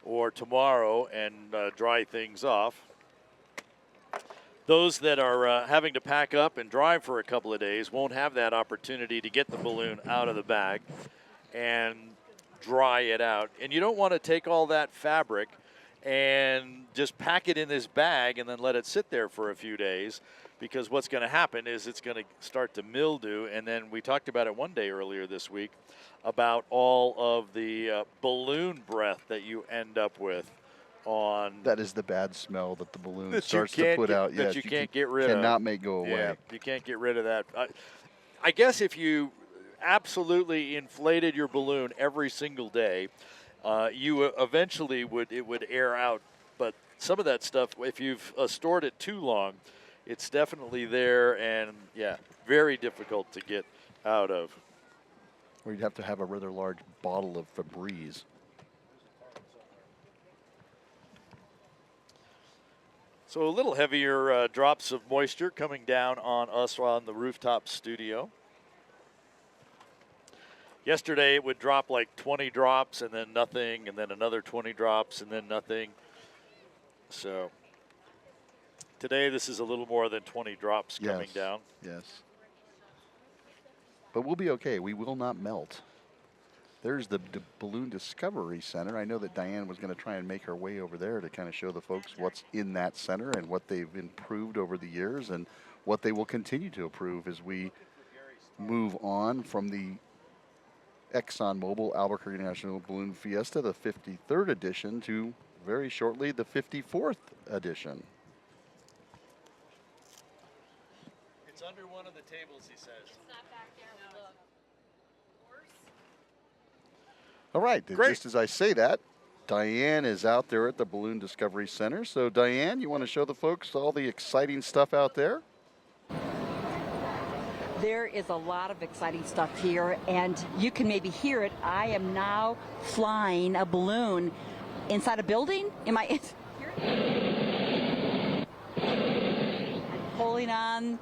or tomorrow and dry things off. Those that are having to pack up and drive for a couple of days won't have that opportunity to get the balloon out of the bag and dry it out. And you don't want to take all that fabric and just pack it in this bag and then let it sit there for a few days, because what's going to happen is it's going to start to mildew. And then we talked about it one day earlier this week about all of the balloon breath that you end up with on That is the bad smell that the balloon that starts you to can't put get, out. that Yes, you can't get rid of. Cannot make go away. Yeah, you can't get rid of that. I guess if you absolutely inflated your balloon every single day, you eventually it would air out. But some of that stuff, if you've stored it too long, it's definitely there, and yeah, very difficult to get out of. Or you'd have to have a rather large bottle of Febreze. So a little heavier drops of moisture coming down on us while in the rooftop studio. Yesterday it would drop like 20 drops and then nothing, and then another 20 drops and then nothing. So today this is a little more than 20 drops coming down. Yes. But we'll be okay. We will not melt. There's the Balloon Discovery Center. I know that Diane was going to try and make her way over there to kind of show the folks what's in that center and what they've improved over the years and what they will continue to improve as we move on from the ExxonMobil Albuquerque National Balloon Fiesta, the 53rd edition, to very shortly the 54th edition. It's under one of the tables, he says. All right, Great. just as I say that, Diane is out there at the Balloon Discovery Center. So, Diane, you want to show the folks all the exciting stuff out there? There is a lot of exciting stuff here, and you can maybe hear it. I am now flying a balloon inside a building. Am I? I'm pulling on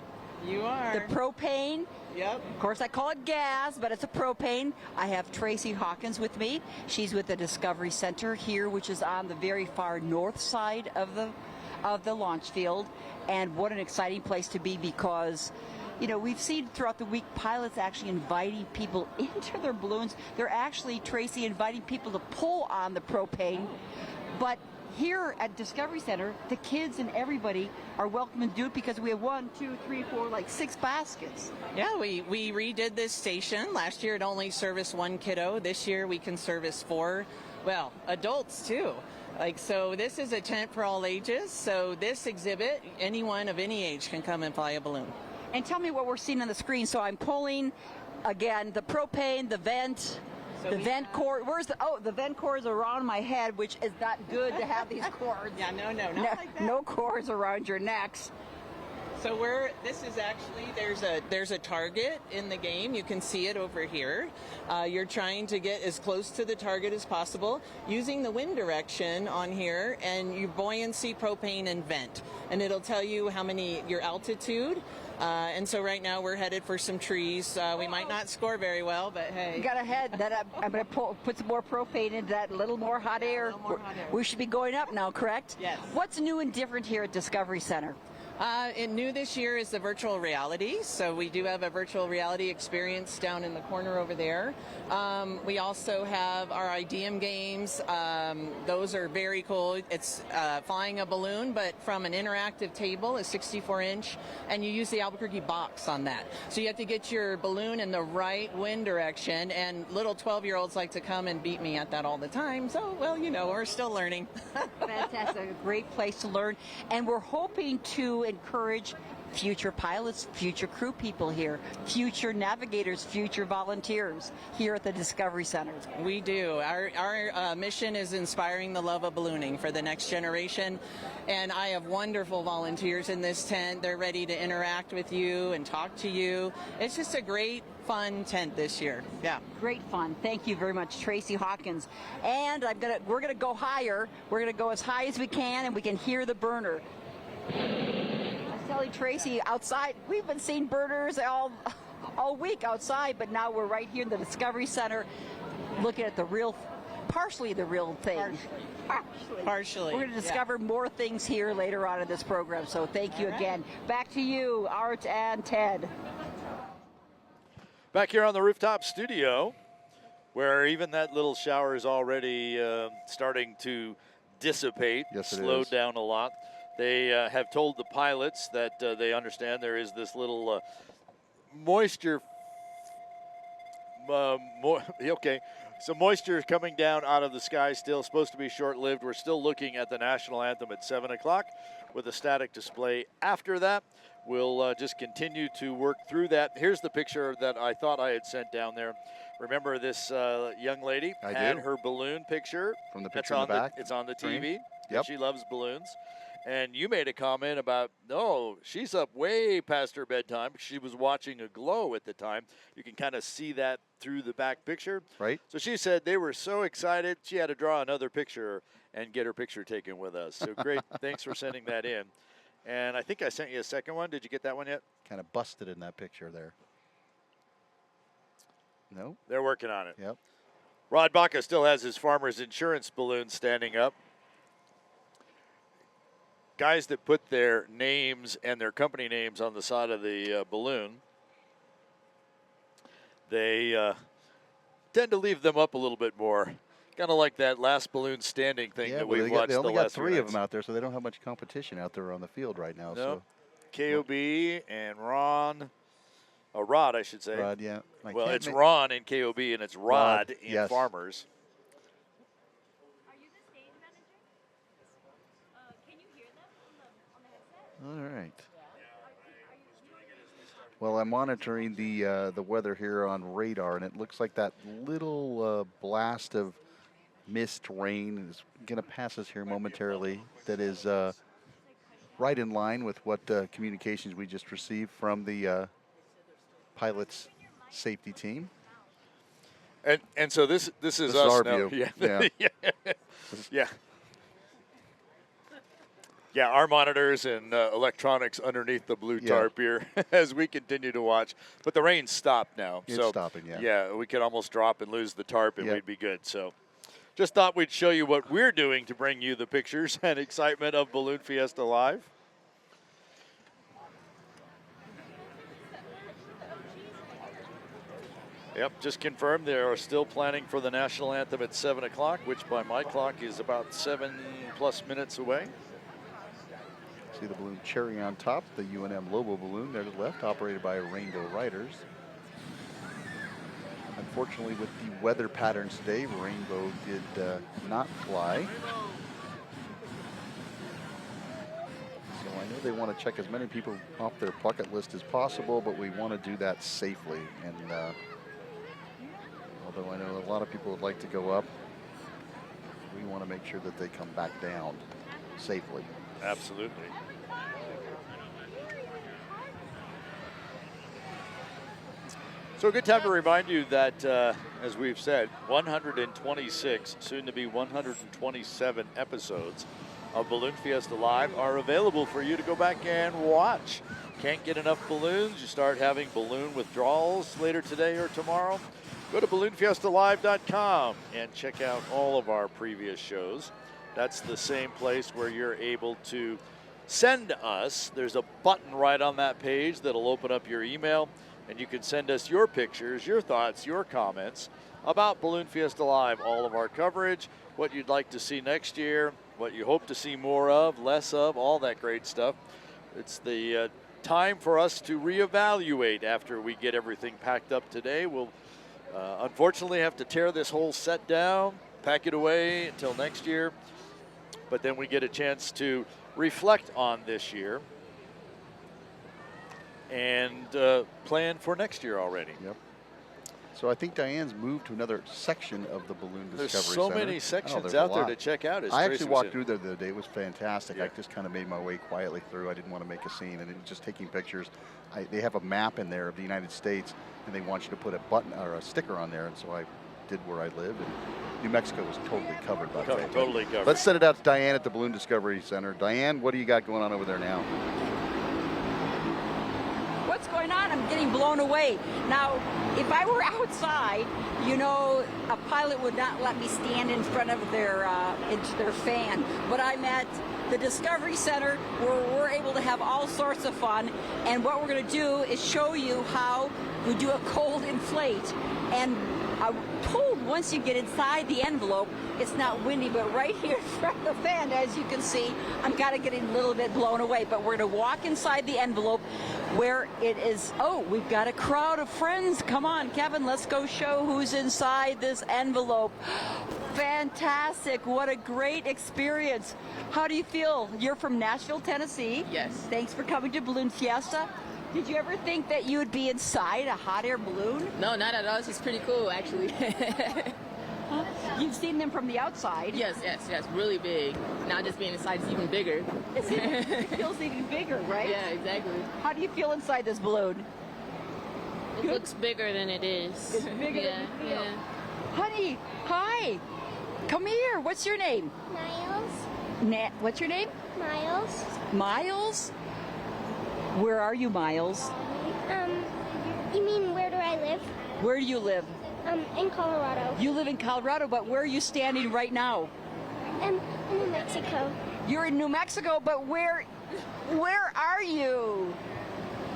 You are. the propane. Yep. Of course, I call it gas, but it's a propane. I have Tracy Hawkins with me. She's with the Discovery Center here, which is on the very far north side of the launch field. And what an exciting place to be, because you know, we've seen throughout the week pilots actually inviting people into their balloons. They're actually, Tracy, inviting people to pull on the propane. But here at Discovery Center, the kids and everybody are welcome to do it, because we have 1, 2, 3, 4, like 6 baskets. Yeah, we redid this station. Last year it only serviced 1 kiddo. This year we can service 4, well, adults too. Like, so this is a tent for all ages. So this exhibit, anyone of any age can come and fly a balloon. And tell me what we're seeing on the screen. So I'm pulling, again, the propane, the vent, the vent cord. Where's the vent cords around my head, which is not good to have these cords. Yeah, no, not like that. No cords around your necks. So this is actually, there's a target in the game. You can see it over here. You're trying to get as close to the target as possible using the wind direction on here, and your buoyancy, propane, and vent. And it'll tell you your altitude. And so right now we're headed for some trees. We might not score very well, but hey. You got to head. I'm going to put some more propane into that, a little more hot air. We should be going up now, correct? Yes. What's new and different here at Discovery Center? New this year is the virtual reality. So we do have a virtual reality experience down in the corner over there. We also have our IDM games. Those are very cool. It's flying a balloon, but from an interactive table, a 64-inch, and you use the Albuquerque box on that. So you have to get your balloon in the right wind direction, and little 12-year-olds like to come and beat me at that all the time. So, well, you know, we're still learning. Fantastic. A great place to learn. And we're hoping to encourage future pilots, future crew people here, future navigators, future volunteers here at the Discovery Center. We do. Our mission is inspiring the love of ballooning for the next generation. And I have wonderful volunteers in this tent. They're ready to interact with you and talk to you. It's just a great, fun tent this year. Yeah. Great fun. Thank you very much, Tracy Hawkins. And we're gonna go higher. We're gonna go as high as we can, and we can hear the burner. Telling Tracy, outside, we've been seeing burners all week outside, but now we're right here in the Discovery Center looking at partially the real thing. Partially. We're going to discover more things here later on in this program, so thank you again. Back to you, Art and Ted. Back here on the rooftop studio, where even that little shower is already starting to dissipate, Yes, it slowed is. down a lot. They have told the pilots that they understand there is this little moisture Okay. Some moisture coming down out of the sky, still supposed to be short-lived. We're still looking at the national anthem at 7 o'clock with a static display after that. We'll just continue to work through that. Here's the picture that I thought I had sent down there. Remember this young lady had her balloon picture. From the picture in the back? It's on the TV. Yep. She loves balloons. And you made a comment about, no, she's up way past her bedtime. She was watching a glow at the time. You can kind of see that through the back picture. Right. So she said they were so excited, she had to draw another picture and get her picture taken with us. So great. Thanks for sending that in. And I think I sent you a second one. Did you get that one yet? Kind of busted in that picture there. No? They're working on it. Yep. Rod Baca still has his farmer's insurance balloon standing up. Guys that put their names and their company names on the side of the balloon, they tend to leave them up a little bit more. Kind of like that last balloon standing thing that we've watched. They only the got last 3 of them out there, so they don't have much competition out there on the field right now. No. So. KOB and Rod, I should say. Rod, yeah. Well, it's Ron in KOB and it's Rod in Farmers. All right. Well, I'm monitoring the weather here on radar, and it looks like that little blast of mist rain is going to pass us here momentarily. That is right in line with what communications we just received from the pilot's safety team. And so this is us our now. view. Yeah. Yeah. Yeah, our monitors and electronics underneath the blue tarp here as we continue to watch. But the rain's stopped now. It's stopping, yeah. Yeah, we could almost drop and lose the tarp and we'd be good. So just thought we'd show you what we're doing to bring you the pictures and excitement of Balloon Fiesta Live. Yep, just confirmed they are still planning for the national anthem at 7 o'clock, which by my clock is about 7+ minutes away. See the balloon cherry on top, the UNM Lobo balloon there to the left, operated by Rainbow Riders. Unfortunately, with the weather patterns today, Rainbow did not fly. So I know they want to check as many people off their bucket list as possible, but we want to do that safely. And although I know a lot of people would like to go up, we want to make sure that they come back down safely. Absolutely. So a good time to remind you that, as we've said, 126, soon to be 127 episodes of Balloon Fiesta Live are available for you to go back and watch. Can't get enough balloons? You start having balloon withdrawals later today or tomorrow? Go to balloonfiestalive.com and check out all of our previous shows. That's the same place where you're able to send us. There's a button right on that page that'll open up your email, and you can send us your pictures, your thoughts, your comments about Balloon Fiesta Live, all of our coverage, what you'd like to see next year, what you hope to see more of, less of, all that great stuff. It's the time for us to reevaluate after we get everything packed up today. We'll unfortunately have to tear this whole set down, pack it away until next year, but then we get a chance to reflect on this year and plan for next year already. Yep. So I think Diane's moved to another section of the Balloon Discovery There's Center. so many sections out there to check out. I actually walked through there the other day. It was fantastic. I just kind of made my way quietly through. I didn't want to make a scene, and just taking pictures. They have a map in there of the United States, and they want you to put a button or a sticker on there, and so I did where I lived. And New Mexico was totally covered by that. Totally covered. Let's send it out to Diane at the Balloon Discovery Center. Diane, what do you got going on over there now? What's going on? I'm getting blown away. Now, if I were outside, you know, a pilot would not let me stand in front of their fan. But I'm at the Discovery Center where we're able to have all sorts of fun. And what we're going to do is show you how we do a cold inflate. And I told once you get inside the envelope, it's not windy, but right here in front of the fan, as you can see, I'm kind of getting a little bit blown away. But we're going to walk inside the envelope where it is. Oh, we've got a crowd of friends. Come on, Kevin, let's go show who's inside this envelope. Fantastic. What a great experience. How do you feel? You're from Nashville, Tennessee. Yes. Thanks for coming to Balloon Fiesta. Did you ever think that you would be inside a hot air balloon? No, not at all. This is pretty cool, actually. You've seen them from the outside. Yes. Really big. Now just being inside is even bigger. It feels even bigger, right? Yeah, exactly. How do you feel inside this balloon? It looks bigger than it is. It's bigger than you feel. Yeah. Honey, hi. Come here. What's your name? Miles. What's your name? Miles. Miles? Where are you, Miles? You mean where do I live? Where do you live? In Colorado. You live in Colorado, but where are you standing right now? In New Mexico. You're in New Mexico, but where are you?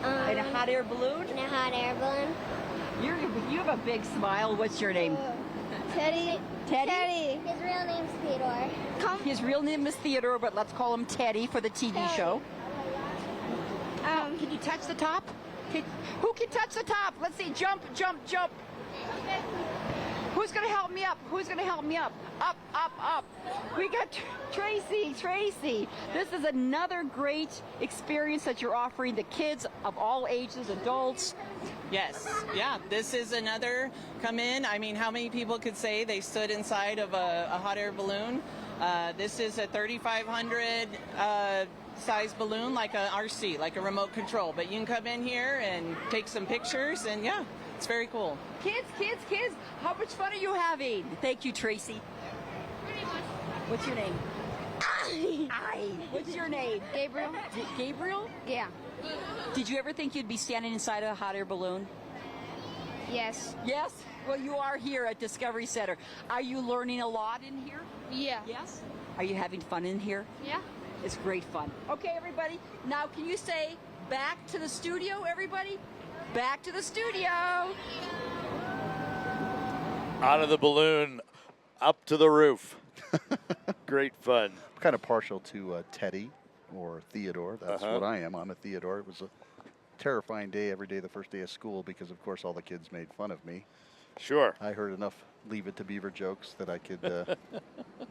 In a hot air balloon? In a hot air balloon. You have a big smile. What's your name? Teddy. Teddy? His real name's Theodore. His real name is Theodore, but let's call him Teddy for the TV show. Can you touch the top? Who can touch the top? Let's see. Jump, jump, jump. Who's going to help me up? Who's going to help me up? Up, up, up. We got Tracy. This is another great experience that you're offering the kids of all ages, adults. Yes, yeah, this is another come in. I mean, how many people could say they stood inside of a hot air balloon? This is a 3,500 size balloon, like a RC, like a remote control. But you can come in here and take some pictures, and yeah, it's very cool. Kids, how much fun are you having? Thank you, Tracy. What's your name? What's your name? Gabriel. Gabriel? Yeah. Did you ever think you'd be standing inside a hot air balloon? Yes. Yes? Well, you are here at Discovery Center. Are you learning a lot in here? Yeah. Yes? Are you having fun in here? Yeah. It's great fun. Okay, everybody. Now, can you say back to the studio, everybody? Back to the studio. Out of the balloon, up to the roof. Great fun. I'm kind of partial to Teddy or Theodore. That's what I am. I'm a Theodore. It was a terrifying day every day, the first day of school, because, of course, all the kids made fun of me. Sure. I heard enough Leave It to Beaver jokes that I could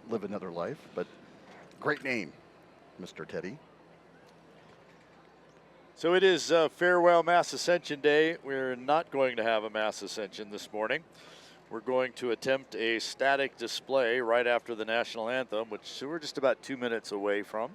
live another life. But great name, Mr. Teddy. So it is farewell Mass Ascension Day. We're not going to have a Mass Ascension this morning. We're going to attempt a static display right after the national anthem, which we're just about 2 minutes away from.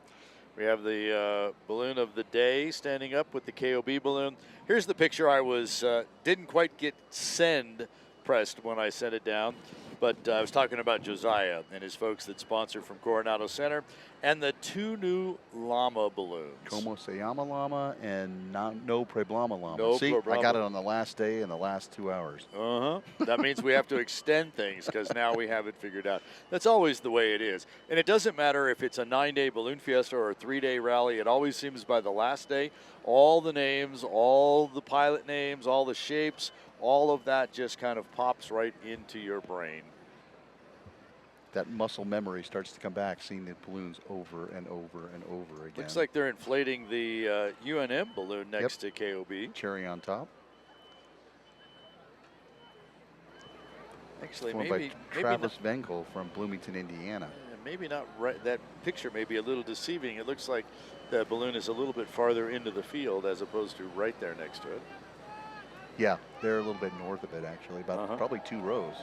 We have the balloon of the day standing up with the KOB balloon. Here's the picture I was didn't quite get send pressed when I sent it down, but I was talking about Josiah and his folks that sponsor from Coronado Center, and the two new llama balloons. Como se llama llama and no problema llama. No See, problema. I got it on the last day in the last 2 hours. That means we have to extend things because now we have it figured out. That's always the way it is. And it doesn't matter if it's a 9-day balloon fiesta or a 3-day rally. It always seems by the last day, all the names, all the pilot names, all the shapes, all of that just kind of pops right into your brain. That muscle memory starts to come back, seeing the balloons over and over and over again. Looks like they're inflating the UNM balloon next to KOB. Cherry on top. Actually, Formed maybe by Travis Venkel from Bloomington, Indiana. Maybe not right. That picture may be a little deceiving. It looks like that balloon is a little bit farther into the field as opposed to right there next to it. Yeah, they're a little bit north of it, actually, about probably 2 rows.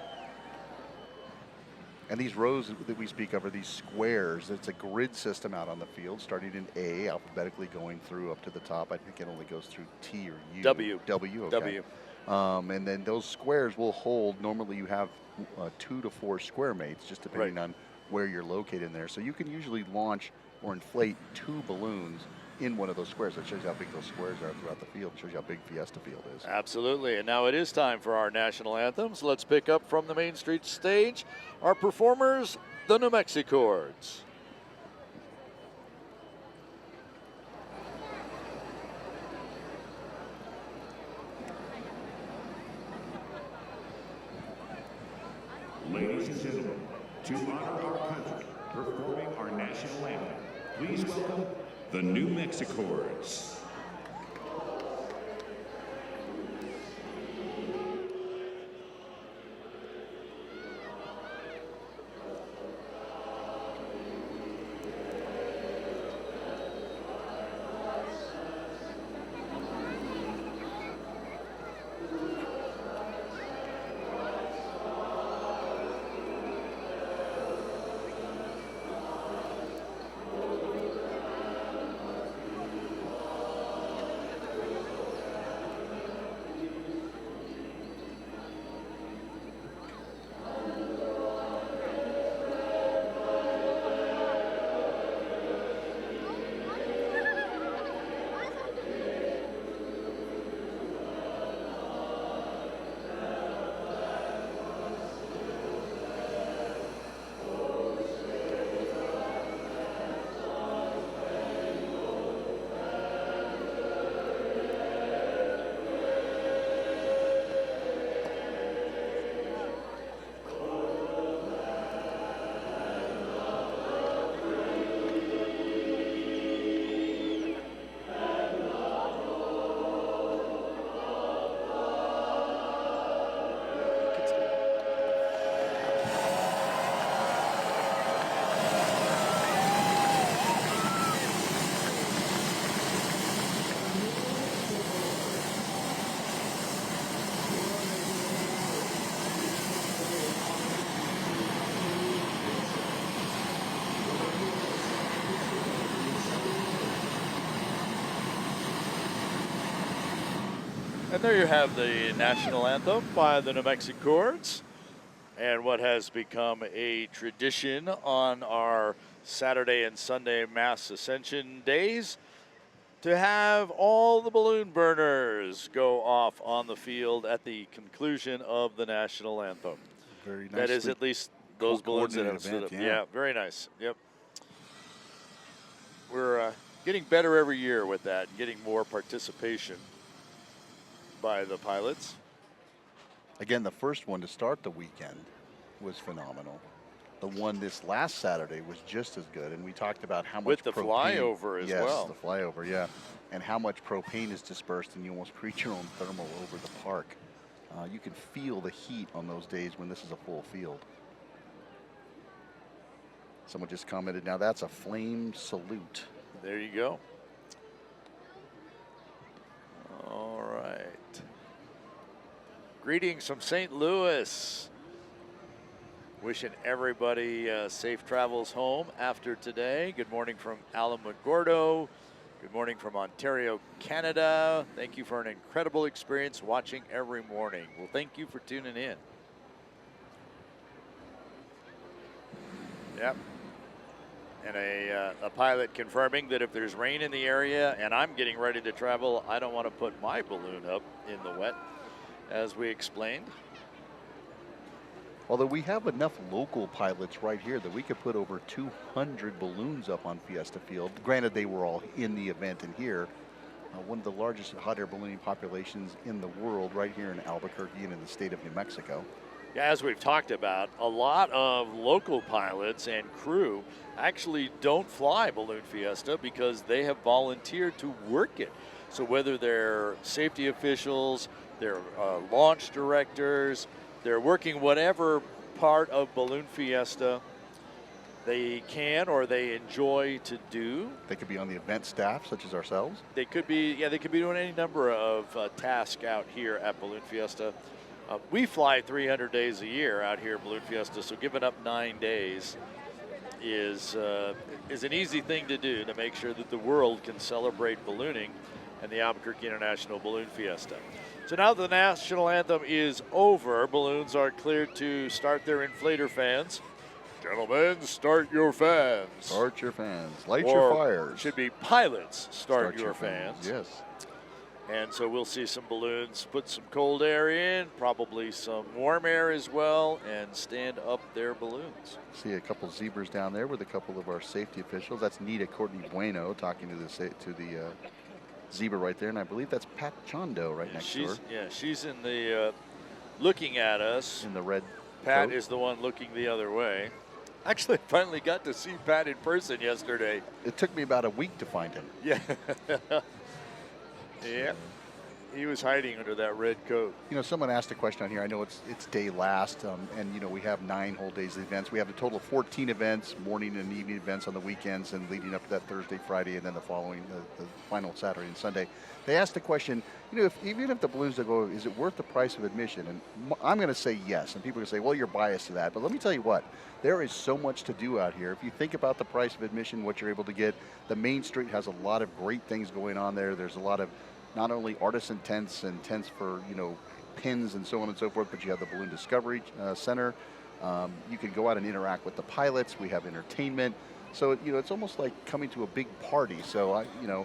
And these rows that we speak of are these squares. It's a grid system out on the field, starting in A, alphabetically going through up to the top. I think it only goes through T or U. W. W, okay. W. And then those squares will hold. Normally you have 2 to 4 square mates, just depending on where you're located in there. So you can usually launch or inflate 2 balloons in one of those squares. That shows you how big those squares are throughout the field. It shows you how big Fiesta Field is. Absolutely. And now it is time for our national anthems. Let's pick up from the Main Street stage our performers, the New Mexicords. Ladies and gentlemen, to honor our country, performing our national anthem, please welcome the New Mexicors. And there you have the national anthem by the New Mexicors, and what has become a tradition on our Saturday and Sunday Mass Ascension days, to have all the balloon burners go off on the field at the conclusion of the national anthem. Very nice. That is at least those balloons that have stood up. Yeah. Yeah, very nice. Yep. We're getting better every year with that, getting more participation by the pilots. Again, the first one to start the weekend was phenomenal. The one this last Saturday was just as good, and we talked about how much with the propane, flyover as well. Yes, the flyover, yeah, and how much propane is dispersed, and you almost create your own thermal over the park. You can feel the heat on those days when this is a full field. Someone just commented, now that's a flame salute. There you go. All right. Greetings from St. Louis. Wishing everybody safe travels home after today. Good morning from Alamogordo. Good morning from Ontario, Canada. Thank you for an incredible experience watching every morning. Well, thank you for tuning in. Yep. And a pilot confirming that if there's rain in the area and I'm getting ready to travel, I don't want to put my balloon up in the wet, as we explained. Although we have enough local pilots right here that we could put over 200 balloons up on Fiesta Field. Granted, they were all in the event in here. One of the largest hot air ballooning populations in the world right here in Albuquerque and in the state of New Mexico. Yeah, as we've talked about, a lot of local pilots and crew actually don't fly Balloon Fiesta because they have volunteered to work it. So whether they're safety officials, they're launch directors, they're working whatever part of Balloon Fiesta they can or they enjoy to do. They could be on the event staff, such as ourselves. They could be, yeah, they could be doing any number of tasks out here at Balloon Fiesta. We fly 300 days a year out here at Balloon Fiesta, so giving up 9 days is an easy thing to do to make sure that the world can celebrate ballooning and the Albuquerque International Balloon Fiesta. So now the national anthem is over. Balloons are cleared to start their inflator fans. Gentlemen, start your fans. Start your fans. Light your fires. Should be pilots, start your fans. Yes. And so we'll see some balloons put some cold air in, probably some warm air as well, and stand up their balloons. See a couple zebras down there with a couple of our safety officials. That's Nita Courtney Bueno talking to the zebra right there, and I believe that's Pat Chondo right next to her. Yeah, she's in the looking at us in the red Pat coat. is the one looking the other way. Actually, I finally got to see Pat in person yesterday. It took me about a week to find him. Yeah. Yeah. He was hiding under that red coat. You know, someone asked a question on here. I know it's day last, and you know we have 9 whole days of events. We have a total of 14 events, morning and evening events on the weekends, and leading up to that Thursday, Friday, and then the following, the final Saturday and Sunday. They asked the question, you know, even if the balloons don't go, is it worth the price of admission? And I'm going to say yes, and people are going to say, well, you're biased to that. But let me tell you what, there is so much to do out here. If you think about the price of admission, what you're able to get, the main street has a lot of great things going on there. There's a lot of not only artisan tents and tents for, you know, pins and so on and so forth, but you have the Balloon Discovery Center. You can go out and interact with the pilots. We have entertainment. So, you know, it's almost like coming to a big party. So, you know,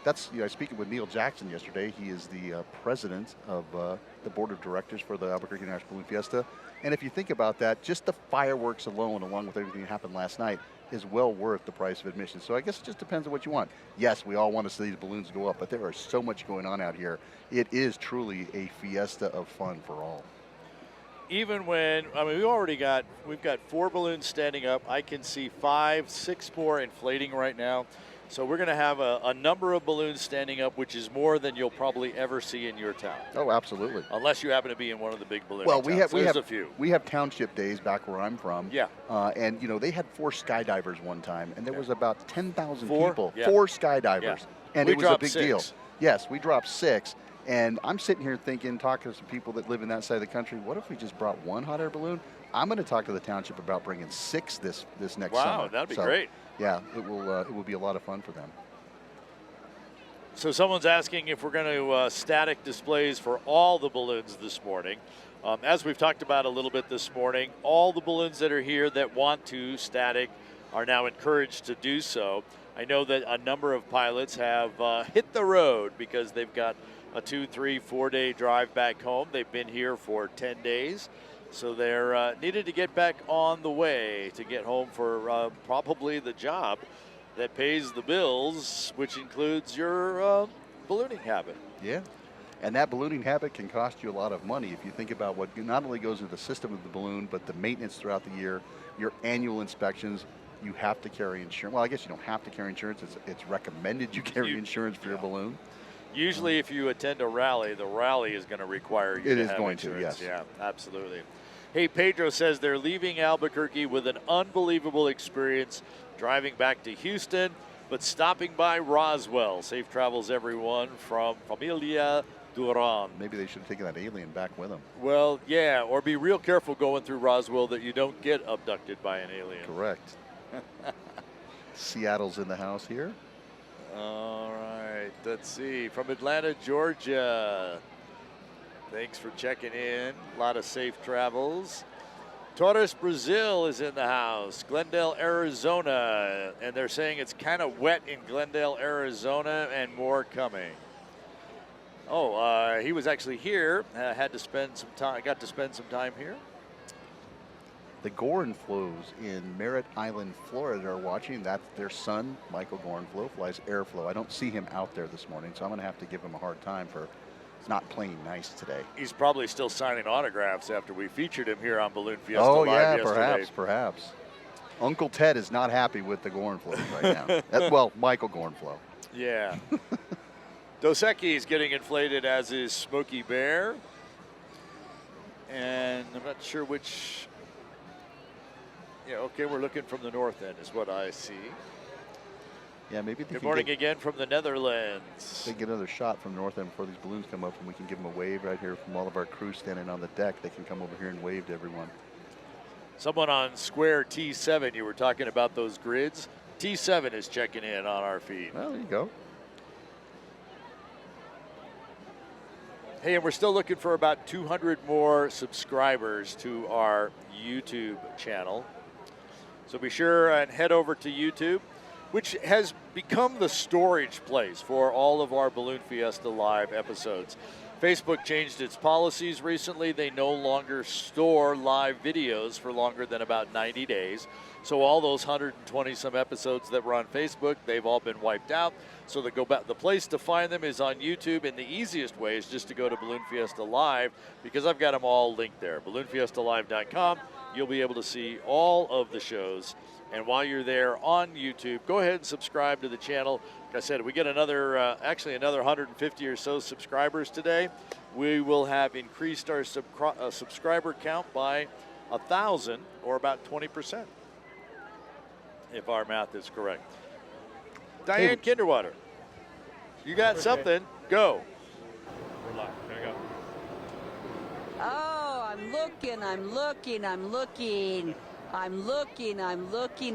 that's, you know, speaking with Neil Jackson yesterday. He is the president of the board of directors for the Albuquerque National Balloon Fiesta. And if you think about that, just the fireworks alone, along with everything that happened last night, is well worth the price of admission. So I guess it just depends on what you want. Yes, we all want to see these balloons go up, but there is so much going on out here. It is truly a fiesta of fun for all. Even when, I mean, we've got 4 balloons standing up. I can see 5, 6 more inflating right now. So we're going to have a number of balloons standing up, which is more than you'll probably ever see in your town. Oh, absolutely. Unless you happen to be in one of the big balloons. Well, we have a few. We have township days back where I'm from. Yeah. And you know they had 4 skydivers one time, and there was about 10,000 people. Yeah. 4 skydivers, Yeah. and We it was a dropped big 6. deal. Yes, we dropped 6. And I'm sitting here thinking, talking to some people that live in that side of the country, what if we just brought 1 hot air balloon? I'm going to talk to the township about bringing 6 this next summer. Wow, that'd be great. Yeah, it will be a lot of fun for them. So someone's asking if we're going to static displays for all the balloons this morning. As we've talked about a little bit this morning, all the balloons that are here that want to static are now encouraged to do so. I know that a number of pilots have hit the road because they've got a 2, 3, 4 day drive back home. They've been here for 10 days. So they're needed to get back on the way to get home for probably the job that pays the bills, which includes your ballooning habit. Yeah, and that ballooning habit can cost you a lot of money if you think about what not only goes into the system of the balloon, but the maintenance throughout the year, your annual inspections. You have to carry insurance. Well, I guess you don't have to carry insurance. It's recommended you carry insurance for your balloon. Usually if you attend a rally, the rally is going to require you to have going insurance. to, yes. Yeah, absolutely. Hey, Pedro says they're leaving Albuquerque with an unbelievable experience driving back to Houston, but stopping by Roswell. Safe travels, everyone, from Familia Duran. Maybe they should have taken that alien back with them. Well, yeah, or be real careful going through Roswell that you don't get abducted by an alien. Correct. Seattle's in the house here. All right, let's see. From Atlanta, Georgia. Thanks for checking in. A lot of safe travels. Torres, Brazil is in the house. Glendale, Arizona. And they're saying it's kind of wet in Glendale, Arizona, and more coming. Oh, he was actually here. Had to spend some time, got to spend some time here. The Gorenflows in Merritt Island, Florida are watching. That's their son, Michael Gorenflow, flies Airflow. I don't see him out there this morning, so I'm going to have to give him a hard time for not playing nice today. He's probably still signing autographs after we featured him here on Balloon Fiesta Oh, Live yeah, yesterday. perhaps. Uncle Ted is not happy with the Gorenflows right now. Well, Michael Gorenflow. Yeah. Dos Equis getting inflated, as is Smokey Bear. And I'm not sure which. Yeah, okay, we're looking from the north end is what I see. Yeah, maybe they Good can morning get, again from the Netherlands. they get another shot from the north end before these balloons come up, and we can give them a wave right here from all of our crews standing on the deck. They can come over here and wave to everyone. Someone on Square T7, you were talking about those grids. T7 is checking in on our feed. Well, there you go. Hey, and we're still looking for about 200 more subscribers to our YouTube channel. So be sure and head over to YouTube, which has become the storage place for all of our Balloon Fiesta Live episodes. Facebook changed its policies recently. They no longer store live videos for longer than about 90 days. So all those 120 some episodes that were on Facebook, they've all been wiped out. So the place to find them is on YouTube, and the easiest way is just to go to Balloon Fiesta Live, because I've got them all linked there. BalloonFiestaLive.com. You'll be able to see all of the shows. And while you're there on YouTube, go ahead and subscribe to the channel. Like I said, we get another 150 or so subscribers today. We will have increased our subscriber count by 1,000, or about 20%, if our math is correct. Diane Kinderwater, you got something? Go. We're live. There you go. Oh, I'm looking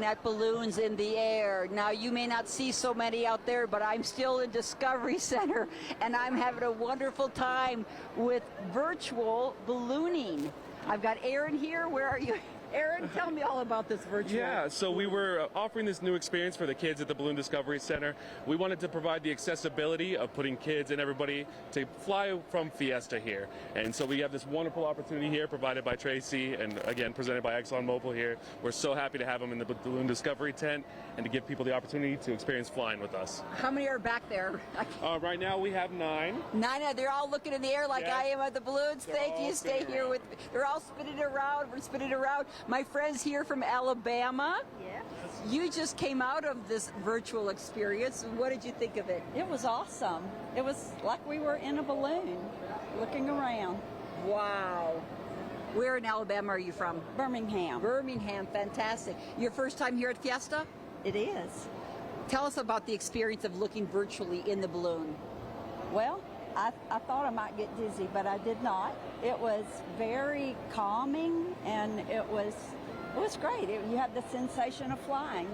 at balloons in the air. Now, you may not see so many out there, but I'm still in Discovery Center, and I'm having a wonderful time with virtual ballooning. I've got Aaron here. Where are you? Aaron, tell me all about this virtual. Yeah, so we were offering this new experience for the kids at the Balloon Discovery Center. We wanted to provide the accessibility of putting kids and everybody to fly from Fiesta here. And so we have this wonderful opportunity here provided by Tracy and, again, presented by ExxonMobil here. We're so happy to have them in the Balloon Discovery tent and to give people the opportunity to experience flying with us. How many are back there? Right now we have 9. 9, they're all looking in the air like I am at the balloons. Thank you. Stay here with me. They're all spinning around. We're spinning around. My friends here from Alabama. Yeah. You just came out of this virtual experience. What did you think of it? It was awesome. It was like we were in a balloon looking around. Wow. Where in Alabama are you from? Birmingham. Birmingham, fantastic. Your first time here at Fiesta? It is. Tell us about the experience of looking virtually in the balloon. Well, I thought I might get dizzy, but I did not. It was very calming, and it was great. You had the sensation of flying.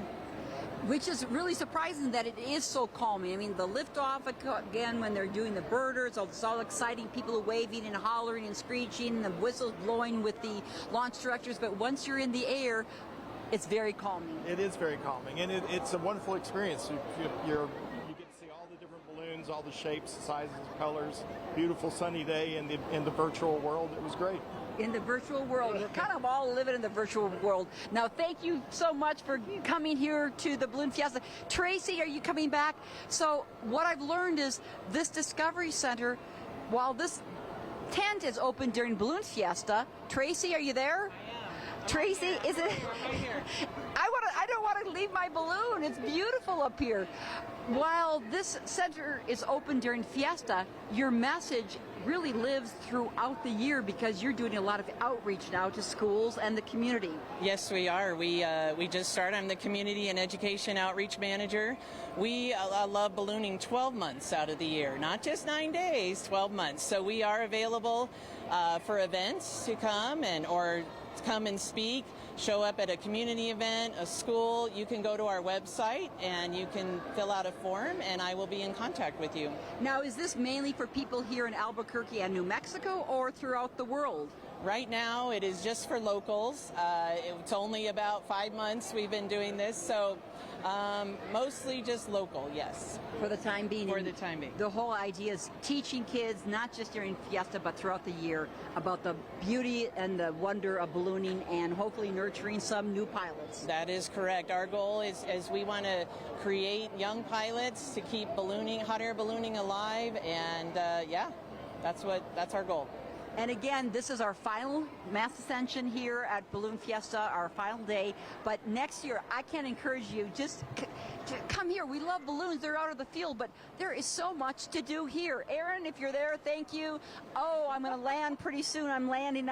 Which is really surprising that it is so calming. I mean, the liftoff again when they're doing the birders, it's all exciting, people are waving and hollering and screeching, the whistles blowing with the launch directors, but once you're in the air, it's very calming. It is very calming, and it's a wonderful experience. You get to see all the different balloons, all the shapes, sizes, colors. Beautiful sunny day in the virtual world. It was great. In the virtual world. We're kind of all living in the virtual world. Now, thank you so much for coming here to the Balloon Fiesta. Tracy, are you coming back? So what I've learned is this Discovery Center, while this tent is open during Balloon Fiesta, Tracy, are you there? Tracy, is it? I don't want to leave my balloon. It's beautiful up here. While this center is open during Fiesta, your message really lives throughout the year because you're doing a lot of outreach now to schools and the community. Yes, we are. We just started. I'm the Community and Education Outreach Manager. We love ballooning 12 months out of the year, not just 9 days, 12 months. So we are available for events to come or come and speak, show up at a community event, a school. You can go to our website and you can fill out a form, and I will be in contact with you. Now, is this mainly for people here in Albuquerque and New Mexico or throughout the world? Right now, it is just for locals. It's only about 5 months we've been doing this, so mostly just local, yes. For the time being. For the time being. The whole idea is teaching kids, not just during Fiesta, but throughout the year, about the beauty and the wonder of ballooning and hopefully nurturing some new pilots. That is correct. Our goal is we want to create young pilots to keep hot air ballooning alive, and that's our goal. And again, this is our final Maes Ascension here at Balloon Fiesta, our final day. But next year, I can encourage you, just come here. We love balloons. They're out of the field, but there is so much to do here. Aaron, if you're there, thank you. Oh, I'm going to land pretty soon. I'm landing.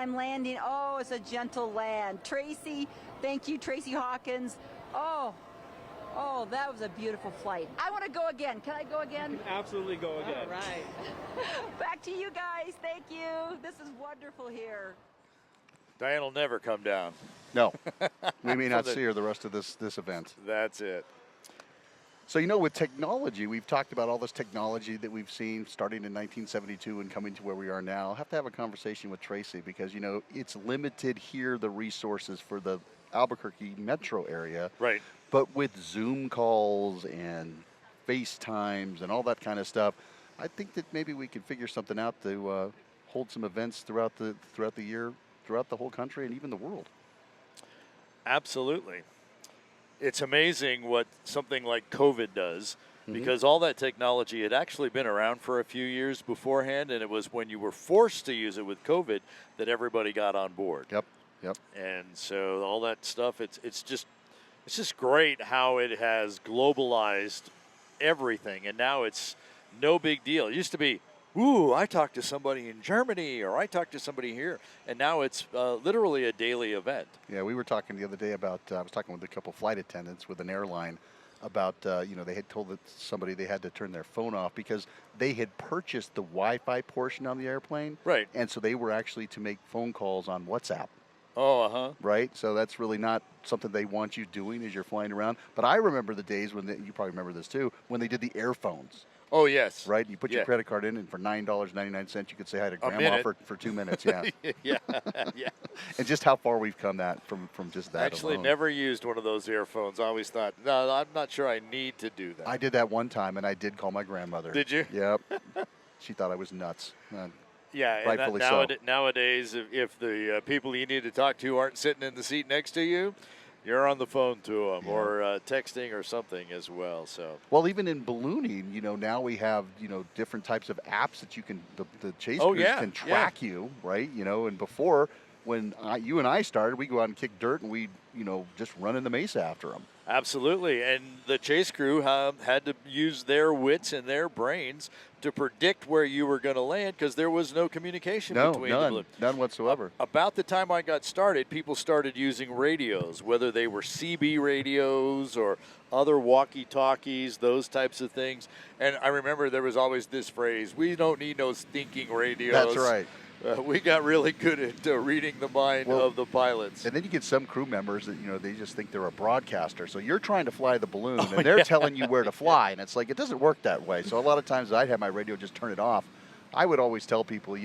Oh, it's a gentle land. Tracy, thank you, Tracy Hawkins. Oh, that was a beautiful flight. I want to go again. Can I go again? You can absolutely go again. All right. Back to you guys. Thank you. This is wonderful here. Diane will never come down. No. We may not see her the rest of this event. That's it. So, with technology, we've talked about all this technology that we've seen starting in 1972 and coming to where we are now. I'll have to have a conversation with Tracy because, it's limited here, the resources for the Albuquerque metro area. Right. But with Zoom calls and FaceTimes and all that kind of stuff, I think that maybe we can figure something out to hold some events throughout the year, throughout the whole country and even the world. Absolutely. It's amazing what something like COVID does, because all that technology had actually been around for a few years beforehand, and it was when you were forced to use it with COVID that everybody got on board. Yep. And so all that stuff, it's just great how it has globalized everything, and now it's no big deal. It used to be, ooh, I talked to somebody in Germany, or I talked to somebody here, and now it's literally a daily event. Yeah, we were talking the other day about, I was talking with a couple flight attendants with an airline about, they had told somebody they had to turn their phone off because they had purchased the Wi-Fi portion on the airplane. Right. And so they were actually to make phone calls on WhatsApp. Oh, uh-huh. Right? So that's really not something they want you doing as you're flying around. But I remember the days when, you probably remember this too, when they did the airphones. Oh, yes. Right? You put your credit card in, and for $9.99, you could say hi to Grandma for 2 minutes. Yeah. yeah. And just how far we've come from just that Actually, alone. never used one of those earphones. I always thought, no, I'm not sure I need to do that. I did that one time, and I did call my grandmother. Did you? Yep. She thought I was nuts. Yeah, rightfully and so. Nowadays, if the people you need to talk to aren't sitting in the seat next to you, you're on the phone to them or texting or something as well. So, well, even in ballooning, now we have different types of apps that you can the chase crews can track you, right? And before, when you and I started, we go out and kick dirt and we just run in the Mesa after them. Absolutely, and the chase crew had to use their wits and their brains to predict where you were going to land because there was no communication between them. None whatsoever. About the time I got started, people started using radios, whether they were CB radios or other walkie-talkies, those types of things. And I remember there was always this phrase, we don't need no stinking radios. That's right. We got really good at reading the mind of the pilots. And then you get some crew members that, they just think they're a broadcaster. So you're trying to fly the balloon, and they're telling you where to fly. And it's like, it doesn't work that way. So a lot of times I'd have my radio just turn it off. I would always tell people,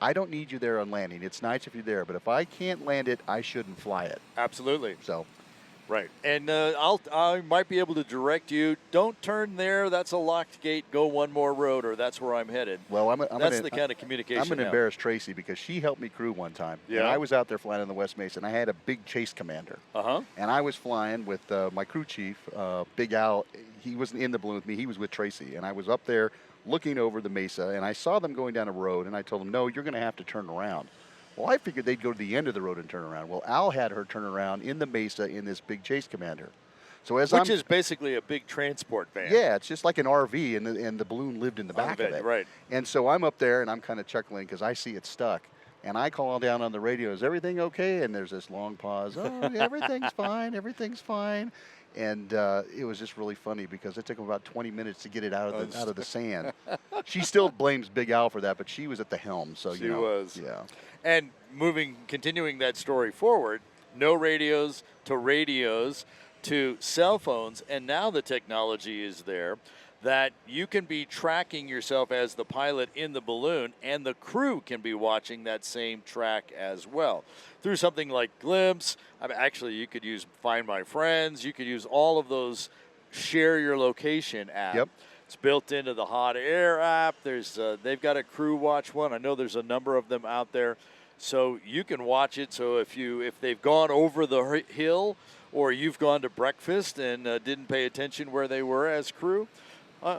I don't need you there on landing. It's nice if you're there. But if I can't land it, I shouldn't fly it. Absolutely. So. Right, and I might be able to direct you. Don't turn there. That's a locked gate. Go one more road, or that's where I'm headed. Well, that's the kind of communication. I'm going to embarrass Tracy because she helped me crew one time. Yeah. And I was out there flying in the West Mesa, and I had a big chase commander. Uh-huh. And I was flying with my crew chief, Big Al. He wasn't in the balloon with me. He was with Tracy, and I was up there looking over the Mesa, and I saw them going down a road, and I told them, no, you're going to have to turn around. Well, I figured they'd go to the end of the road and turn around. Well, Al had her turn around in the Mesa in this big chase commander. So Which is basically a big transport van. Yeah, it's just like an RV, and the balloon lived in the back of it. Right. And so I'm up there, and I'm kind of chuckling because I see it stuck. And I call down on the radio, is everything okay? And there's this long pause. Oh, everything's fine. Everything's fine. And it was just really funny because it took them about 20 minutes to get it out of the sand. She still blames Big Al for that, but she was at the helm. So she was. Yeah. And continuing that story forward, no radios to cell phones, and now the technology is there that you can be tracking yourself as the pilot in the balloon, and the crew can be watching that same track as well. Through something like Glimpse, actually you could use Find My Friends, you could use all of those share your location apps. Yep. It's built into the Hot Air app. They've got a crew watch one. I know there's a number of them out there. So you can watch it. So if they've gone over the hill or you've gone to breakfast and didn't pay attention where they were as crew,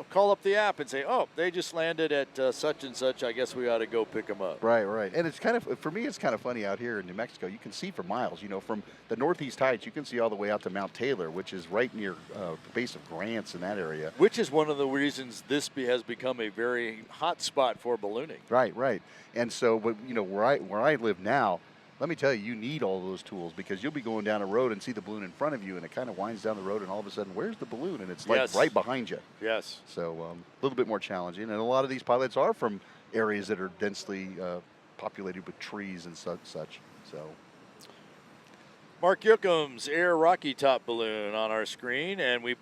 call up the app and say, oh, they just landed at such and such. I guess we ought to go pick them up. Right. And it's for me, it's kind of funny out here in New Mexico. You can see for miles, from the Northeast Heights, you can see all the way out to Mount Taylor, which is right near the base of Grants in that area. Which is one of the reasons this has become a very hot spot for ballooning. Right. And so, where I live now, let me tell you, you need all those tools because you'll be going down a road and see the balloon in front of you, and it kind of winds down the road, and all of a sudden, where's the balloon? And it's like right behind you. Yes. So a little bit more challenging. And a lot of these pilots are from areas that are densely populated with trees and such. So. Mark Yoakum's Air Rocky Top balloon on our screen, and we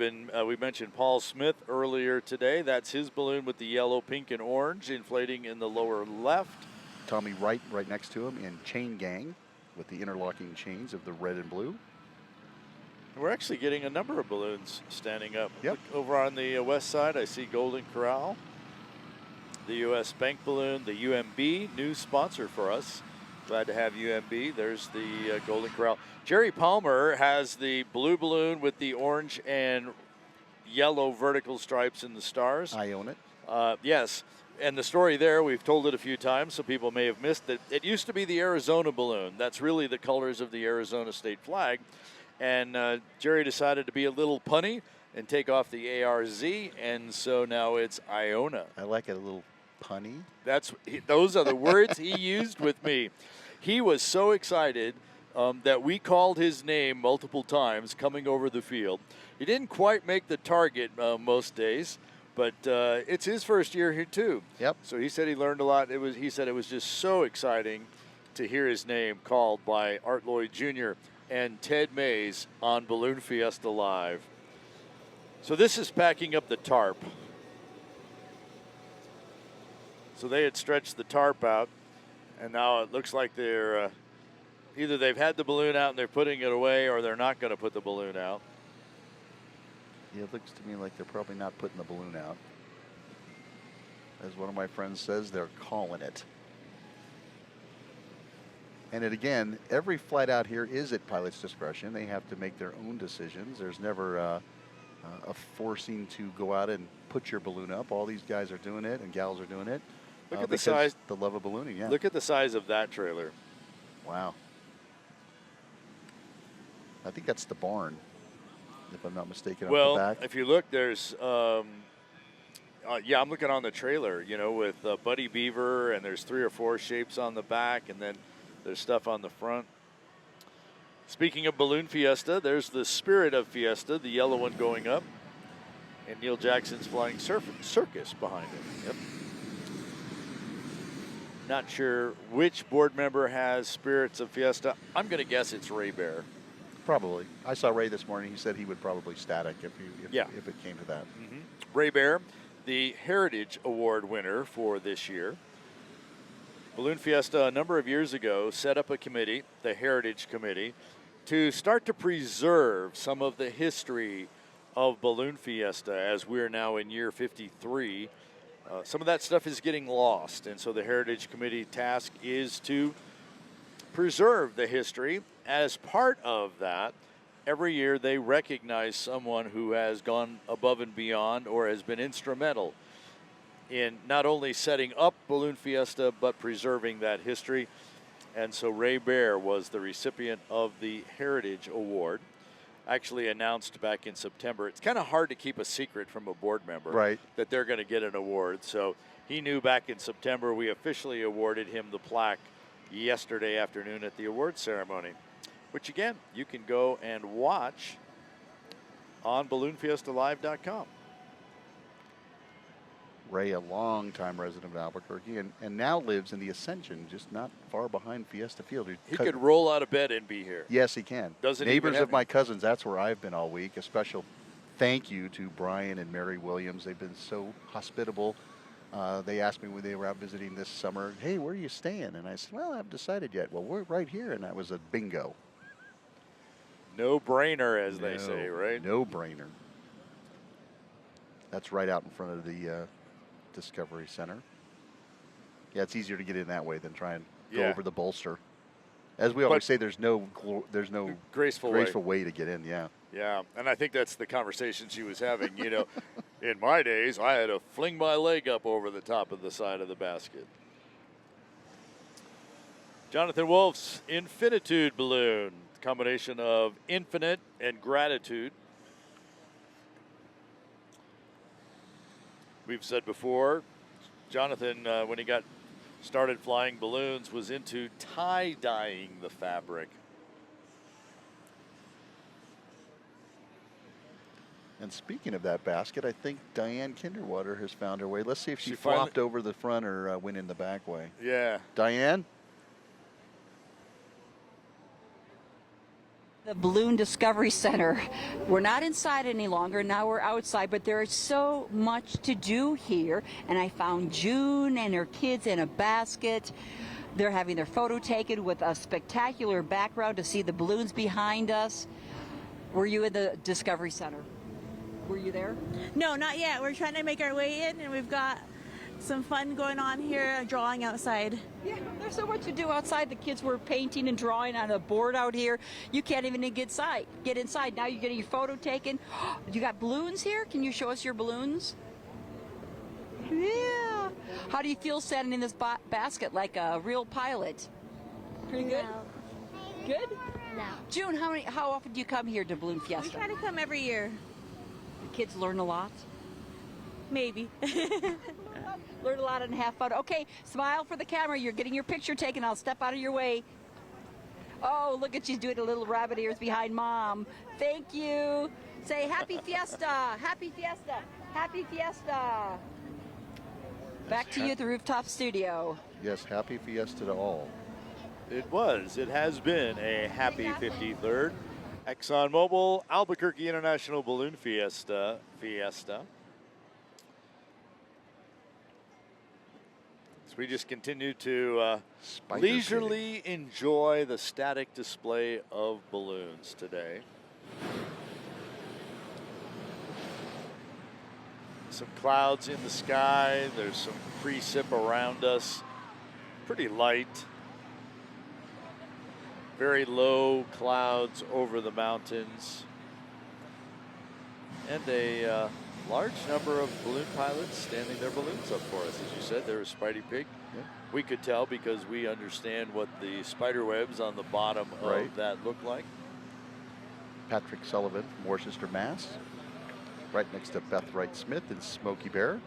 mentioned Paul Smith earlier today. That's his balloon with the yellow, pink, and orange inflating in the lower left. Tommy Wright right next to him in Chain Gang with the interlocking chains of the red and blue. We're actually getting a number of balloons standing up. Yep. Over on the west side, I see Golden Corral. the U.S. Bank balloon, the UMB, new sponsor for us. Glad to have UMB. There's the Golden Corral. Jerry Palmer has the blue balloon with the orange and yellow vertical stripes and the stars. I own it. Yes. And the story there, we've told it a few times, so people may have missed it. It used to be the Arizona balloon. That's really the colors of the Arizona state flag. And Jerry decided to be a little punny and take off the ARZ, and so now it's Iona. I like it, a little punny. Those are the words he used with me. He was so excited that we called his name multiple times coming over the field. He didn't quite make the target most days. But it's his first year here, too. Yep. So he said he learned a lot. He said it was just so exciting to hear his name called by Art Lloyd Jr. and Ted Maes on Balloon Fiesta Live. So this is packing up the tarp. So they had stretched the tarp out, and now it looks like they're either they've had the balloon out and they're putting it away, or they're not going to put the balloon out. Yeah, it looks to me like they're probably not putting the balloon out. As one of my friends says, they're calling it. And again, every flight out here is at pilot's discretion. They have to make their own decisions. There's never a forcing to go out and put your balloon up. All these guys are doing it and gals are doing it. Look at the size. The love of ballooning, yeah. Look at the size of that trailer. Wow. I think that's the barn, if I'm not mistaken, well, up the back. If you look, there's, I'm looking on the trailer, with Buddy Beaver, and there's 3 or 4 shapes on the back, and then there's stuff on the front. Speaking of Balloon Fiesta, there's the Spirit of Fiesta, the yellow one going up, and Neil Jackson's Flying Circus behind him. Yep. Not sure which board member has Spirits of Fiesta. I'm going to guess it's Ray Bear. Probably. I saw Ray this morning. He said he would probably static if it came to that. Mm-hmm. Ray Bear, the Heritage Award winner for this year. Balloon Fiesta, a number of years ago, set up a committee, the Heritage Committee, to start to preserve some of the history of Balloon Fiesta as we're now in year 53. Some of that stuff is getting lost, and so the Heritage Committee task is to preserve the history. As part of that, every year they recognize someone who has gone above and beyond or has been instrumental in not only setting up Balloon Fiesta, but preserving that history. And so Ray Bear was the recipient of the Heritage Award, actually announced back in September. It's kind of hard to keep a secret from a board member that they're going to get an award. So he knew back in September. We officially awarded him the plaque yesterday afternoon at the award ceremony, which again, you can go and watch on BalloonFiestaLive.com. Ray, a long-time resident of Albuquerque, and now lives in the Ascension, just not far behind Fiesta Field. He could roll out of bed and be here. Yes, he can. Neighbors of my cousins, that's where I've been all week. A special thank you to Brian and Mary Williams. They've been so hospitable. They asked me when they were out visiting this summer, hey, where are you staying? And I said, well, I haven't decided yet. Well, we're right here, and that was a bingo. No brainer, as they say, right? No brainer. That's right out in front of the Discovery Center. Yeah, it's easier to get in that way than try and go over the bolster. As we always say, there's no graceful way to get in. Yeah. Yeah, and I think that's the conversation she was having. In my days, I had to fling my leg up over the top of the side of the basket. Jonathan Wolf's Infinitude balloon, combination of infinite and gratitude. We've said before, Jonathan, when he got started flying balloons, was into tie-dyeing the fabric. And speaking of that basket, I think Diane Kinderwater has found her way. Let's see if she flopped over the front or went in the back way. Yeah. Diane? The Balloon Discovery Center. We're not inside any longer. Now we're outside, but there is so much to do here. And I found June and her kids in a basket. They're having their photo taken with a spectacular background to see the balloons behind us. Were you at the Discovery Center? Were you there? No, not yet. We're trying to make our way in, and we've got some fun going on here, drawing outside. Yeah, there's so much to do outside. The kids were painting and drawing on a board out here. You can't even get inside. Now you're getting your photo taken. You got balloons here? Can you show us your balloons? Yeah. How do you feel standing in this basket like a real pilot? Pretty good? Good? No. June, how often do you come here to Balloon Fiesta? We try to come every year. The kids learn a lot? Maybe. Learn a lot and have fun. Okay, smile for the camera. You're getting your picture taken. I'll step out of your way. Oh, look at she's doing a little rabbit ears behind Mom. Thank you. Say Happy Fiesta. Happy Fiesta. Happy Fiesta. Back to you at the rooftop studio. Yes, happy Fiesta to all. It has been a happy 53rd ExxonMobil Albuquerque International Balloon Fiesta. So we just continue to leisurely enjoy the static display of balloons today. Some clouds in the sky. There's some precip around us. Pretty light. Very low clouds over the mountains. And a large number of balloon pilots standing their balloons up for us. As you said, there was Spidey Pig. Yeah. We could tell because we understand what the spider webs on the bottom of that look like. Patrick Sullivan from Worcester, Mass. Right next to Beth Wright Smith and Smokey Bear.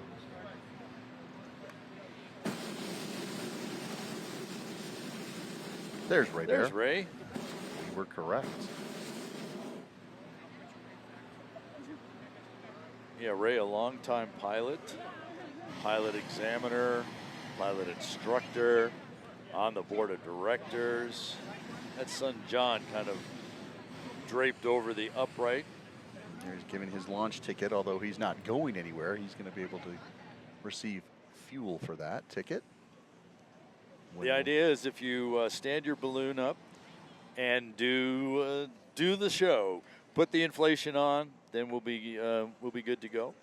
There's Ray Bear. There's Ray. We were correct. Yeah, Ray, a longtime pilot, pilot examiner, pilot instructor, on the board of directors. That's son John kind of draped over the upright. He's giving his launch ticket, although he's not going anywhere. He's going to be able to receive fuel for that ticket. The idea is if you stand your balloon up and do the show, put the inflation on, then we'll be good to go.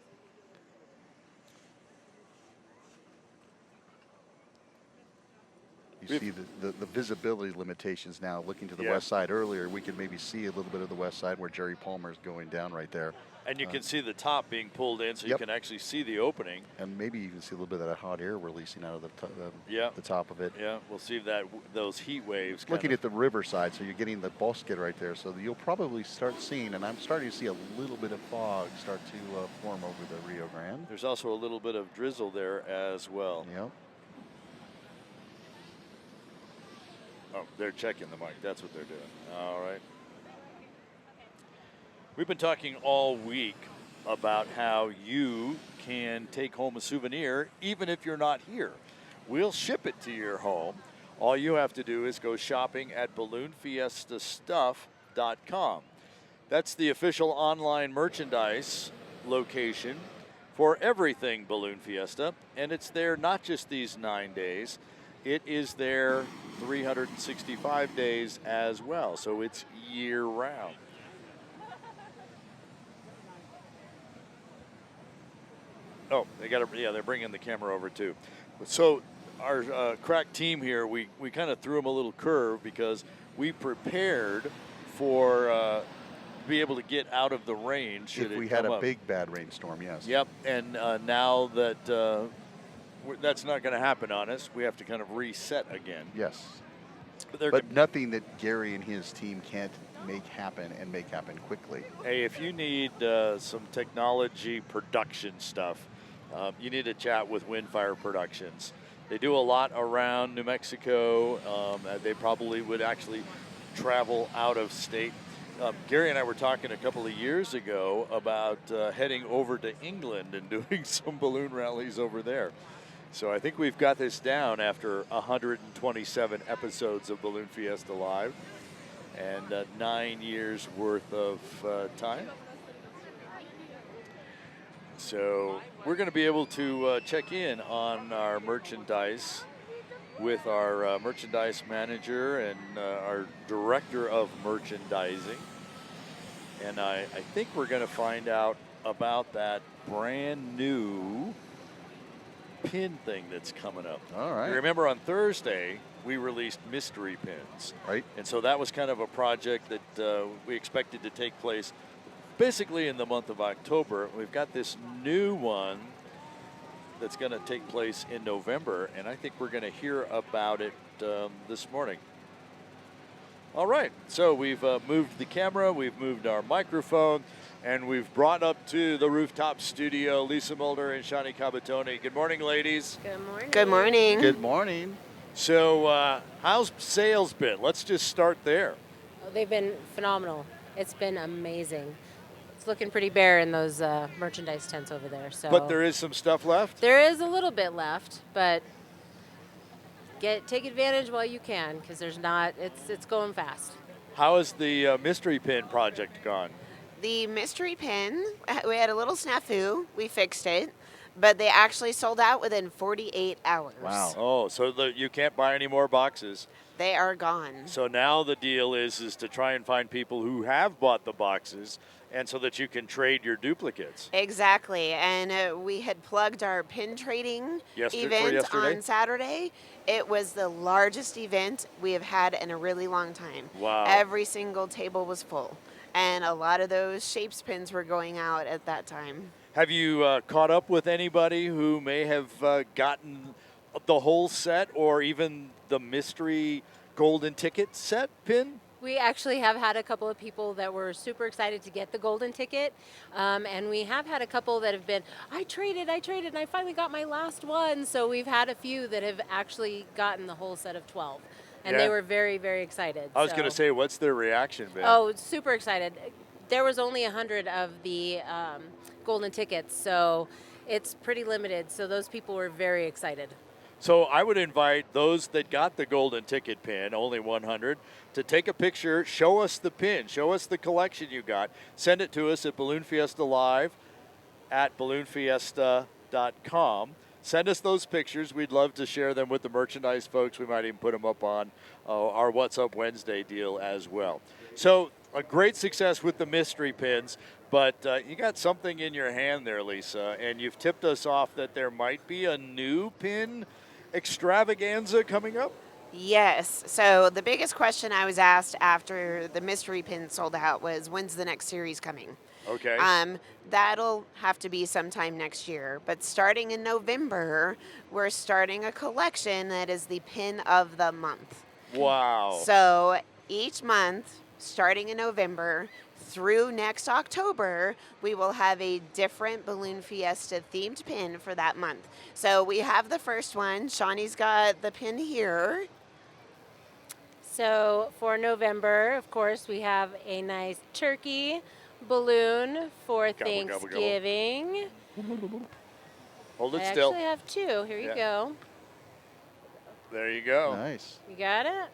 You see the visibility limitations now. Looking to the west side earlier, we could maybe see a little bit of the west side where Jerry Palmer is going down right there. And you can see the top being pulled in, so you can actually see the opening. And maybe you can see a little bit of that hot air releasing out of the top of it. Yeah, we'll see those heat waves. Looking at the riverside, so you're getting the bosque right there. So you'll probably start seeing, and I'm starting to see a little bit of fog start to form over the Rio Grande. There's also a little bit of drizzle there as well. Yep. Oh, they're checking the mic. That's what they're doing. All right. We've been talking all week about how you can take home a souvenir even if you're not here. We'll ship it to your home. All you have to do is go shopping at balloonfiestastuff.com. That's the official online merchandise location for everything Balloon Fiesta, and it's there not just these 9 days. It is there 365 days as well, so it's year-round. Oh, they're bringing the camera over too. So our crack team here, we kind of threw them a little curve because we prepared for to be able to get out of the rain should if we it had come a up. big bad rainstorm, yes. Yep, and now that that's not going to happen on us, we have to kind of reset again. Yes. But nothing that Gary and his team can't make happen and make happen quickly. Hey, if you need some technology production stuff, you need to chat with Windfire Productions. They do a lot around New Mexico. They probably would actually travel out of state. Gary and I were talking a couple of years ago about heading over to England and doing some balloon rallies over there. So I think we've got this down after 127 episodes of Balloon Fiesta Live and 9 years worth of time. So we're going to be able to check in on our merchandise with our merchandise manager and our director of merchandising. And I think we're going to find out about that brand new pin thing that's coming up. All right. You remember on Thursday, we released mystery pins. Right. And so that was kind of a project that we expected to take place basically in the month of October. We've got this new one that's going to take place in November, and I think we're going to hear about it this morning. All right, so we've moved the camera, we've moved our microphone, and we've brought up to the rooftop studio Lisa Mulder and Shani Cabatoni. Good morning, ladies. Good morning. Good morning. Good morning. So how's sales been? Let's just start there. Oh, they've been phenomenal. It's been amazing. It's looking pretty bare in those merchandise tents over there. So, but there is some stuff left? There is a little bit left, but take advantage while you can, because there's not. It's going fast. How has the mystery pin project gone? The mystery pin, we had a little snafu. We fixed it, but they actually sold out within 48 hours. Wow. Oh, so you can't buy any more boxes. They are gone. So now the deal is to try and find people who have bought the boxes, and so that you can trade your duplicates. Exactly, and we had plugged our pin trading event yesterday? on Saturday. It was the largest event we have had in a really long time. Wow. Every single table was full, and a lot of those shapes pins were going out at that time. Have you caught up with anybody who may have gotten the whole set or even the mystery golden ticket set pin? We actually have had a couple of people that were super excited to get the golden ticket, and we have had a couple that have been, I traded, and I finally got my last one. So we've had a few that have actually gotten the whole set of 12, and they were very, very excited. I was going to say, what's their reaction been? Oh, super excited. There was only 100 of the golden tickets, so it's pretty limited. So those people were very excited. So I would invite those that got the golden ticket pin, only 100, to take a picture, show us the pin, show us the collection you got, send it to us at Balloon Fiesta Live at balloonfiesta.com. Send us those pictures. We'd love to share them with the merchandise folks. We might even put them up on our What's Up Wednesday deal as well. So a great success with the mystery pins, but you got something in your hand there, Lisa, and you've tipped us off that there might be a new pin extravaganza coming up? Yes. So the biggest question I was asked after the mystery pin sold out was, when's the next series coming? Okay. That'll have to be sometime next year. But starting in November, we're starting a collection that is the pin of the month. Wow. So each month, starting in November through next October, we will have a different Balloon Fiesta themed pin for that month. So we have the first one. Shawnee's got the pin here. So for November, of course, we have a nice turkey balloon for Thanksgiving. Hold it I still. actually have two. Here you go. There you go. Nice. You got it?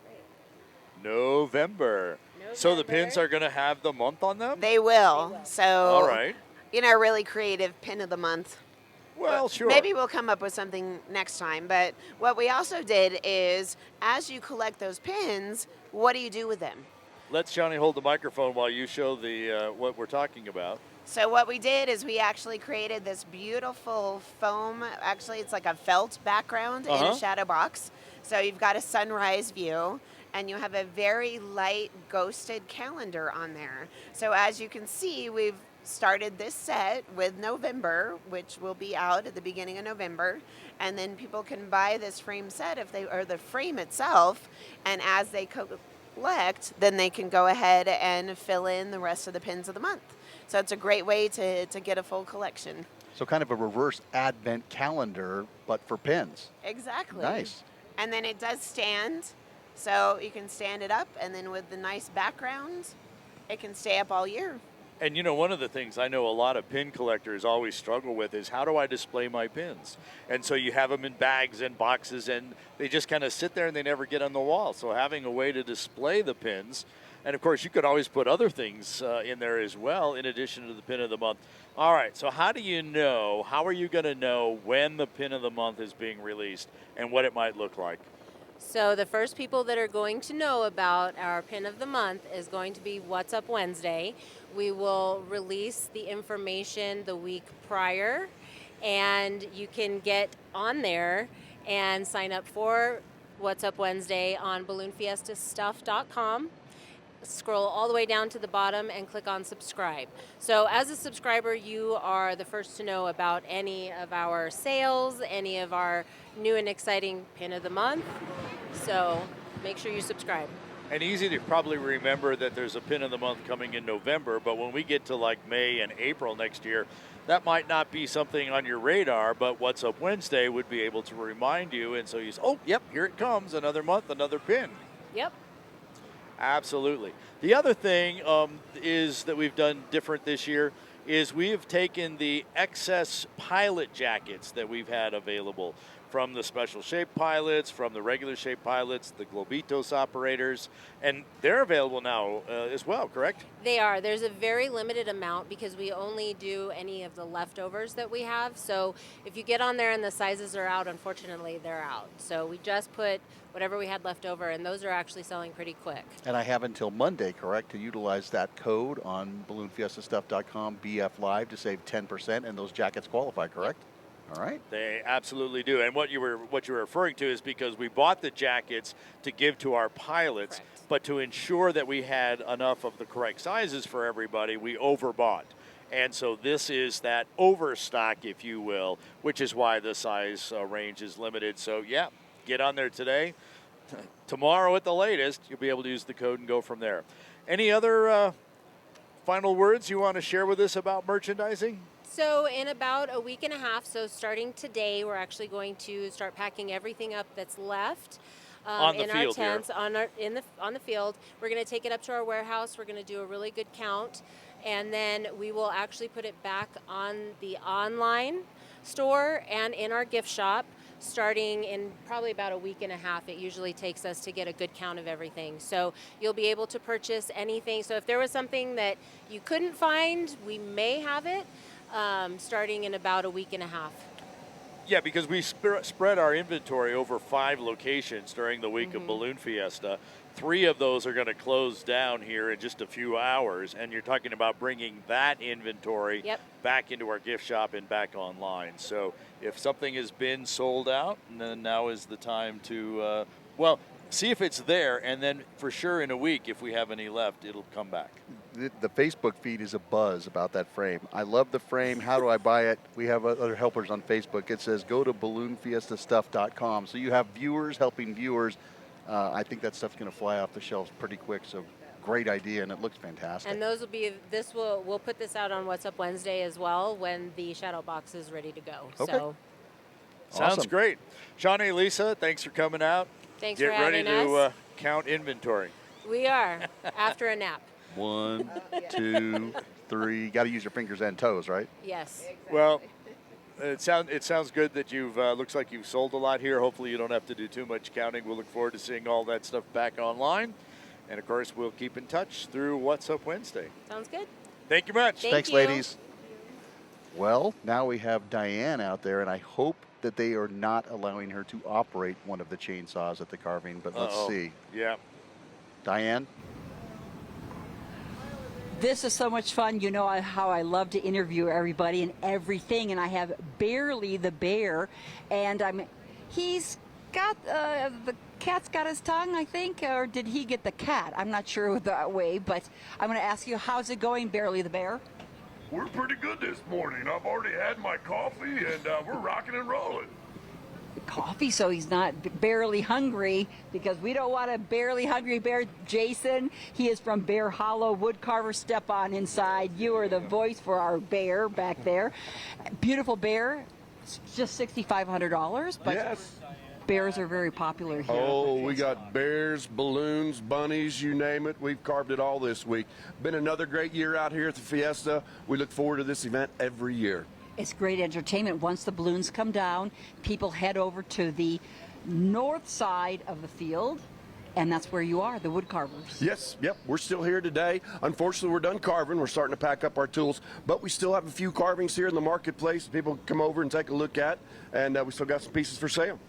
November. So the pins are going to have the month on them? They will. So, all right. Really creative pin of the month. Well, sure. Maybe we'll come up with something next time. But what we also did is, as you collect those pins, what do you do with them? Let Johnny hold the microphone while you show the what we're talking about. So what we did is we actually created this beautiful foam. Actually, it's like a felt background in a shadow box. So you've got a sunrise view, and you have a very light ghosted calendar on there. So as you can see, we've started this set with November, which will be out at the beginning of November, and then people can buy this frame set or the frame itself, and as they collect, then they can go ahead and fill in the rest of the pins of the month. So it's a great way to get a full collection. So kind of a reverse advent calendar, but for pins. Exactly. Nice. And then it does stand, so you can stand it up, and then with the nice background, it can stay up all year. And one of the things I know a lot of pin collectors always struggle with is, how do I display my pins? And so you have them in bags and boxes, and they just kind of sit there and they never get on the wall. So having a way to display the pins, and of course you could always put other things in there as well, in addition to the pin of the month. All right, so how are you going to know when the pin of the month is being released and what it might look like? So the first people that are going to know about our pin of the month is going to be What's Up Wednesday. We will release the information the week prior, and you can get on there and sign up for What's Up Wednesday on balloonfiestastuff.com. Scroll all the way down to the bottom and click on subscribe. So as a subscriber, you are the first to know about any of our sales, any of our new and exciting pin of the month. So make sure you subscribe. And easy to probably remember that there's a pin of the month coming in November, but when we get to like May and April next year, that might not be something on your radar, but What's Up Wednesday would be able to remind you. And so you say, oh, yep, here it comes, another month, another pin. Yep. Absolutely. The other thing is that we've done different this year is we have taken the excess pilot jackets that we've had available from the special shape pilots, from the regular shape pilots, the Globitos operators, and they're available now as well, correct? They are. There's a very limited amount because we only do any of the leftovers that we have. So if you get on there and the sizes are out, unfortunately, they're out. So we just put whatever we had left over, and those are actually selling pretty quick. And I have until Monday, correct, to utilize that code on balloonfiestastuff.com, BF Live, to save 10%, and those jackets qualify, correct? All right. They absolutely do. And what you were referring to is because we bought the jackets to give to our pilots, correct, but to ensure that we had enough of the correct sizes for everybody, we overbought. And so this is that overstock, if you will, which is why the size range is limited. So, yeah, get on there today. Tomorrow at the latest, you'll be able to use the code and go from there. Any other final words you want to share with us about merchandising? So in about a week and a half, so starting today, we're actually going to start packing everything up that's left in our tents on the field. We're going to take it up to our warehouse. We're going to do a really good count, and then we will actually put it back on the online store and in our gift shop starting in probably about a week and a half. It usually takes us to get a good count of everything. So you'll be able to purchase anything. So if there was something that you couldn't find, we may have it. Starting in about a week and a half. Yeah, because we spread our inventory over 5 locations during the week of Balloon Fiesta. 3 of those are going to close down here in just a few hours, and you're talking about bringing that inventory back into our gift shop and back online. So if something has been sold out, then now is the time to, see if it's there, and then for sure in a week, if we have any left, it'll come back. The Facebook feed is a buzz about that frame. I love the frame. How do I buy it? We have other helpers on Facebook. It says go to balloonfiestastuff.com. So you have viewers helping viewers. I think that stuff's going to fly off the shelves pretty quick. So great idea, and it looks fantastic. And those will be, we'll put this out on What's Up Wednesday as well when the shadow box is ready to go. Okay. So. Sounds great. Shawnee, Lisa, thanks for coming out. Thanks for having us. Get ready to count inventory. We are, after a nap. 1, 2, 3. Got to use your fingers and toes, right? Yes. Well, it sounds good that you've looks like you've sold a lot here. Hopefully you don't have to do too much counting. We'll look forward to seeing all that stuff back online. And, of course, we'll keep in touch through What's Up Wednesday. Sounds good. Thank you much. Thanks, ladies. Well, now we have Diane out there, and I hope that they are not allowing her to operate one of the chainsaws at the carving, but let's see. Yeah. Diane? This is so much fun. You know how I love to interview everybody and everything, and I have Barely the bear, and he's got, the cat's got his tongue, I think, or did he get the cat? I'm not sure that way, but I'm going to ask you, how's it going, Barely the bear? We're pretty good this morning. I've already had my coffee, and we're rocking and rolling. Coffee, so he's not barely hungry, because we don't want a barely hungry bear. Jason, he is from Bear Hollow Woodcarver. Step on inside. You are the voice for our bear back there. Beautiful bear. It's just $6,500, but yes. Bears are very popular here. Oh, we got bears, balloons, bunnies, you name it. We've carved it all this week. Been another great year out here at the Fiesta. We look forward to this event every year. It's great entertainment. Once the balloons come down, people head over to the north side of the field, and that's where you are, the wood carvers. Yes, yep, we're still here today. Unfortunately, we're done carving. We're starting to pack up our tools, but we still have a few carvings here in the marketplace people can come over and take a look at, and we still got some pieces for sale.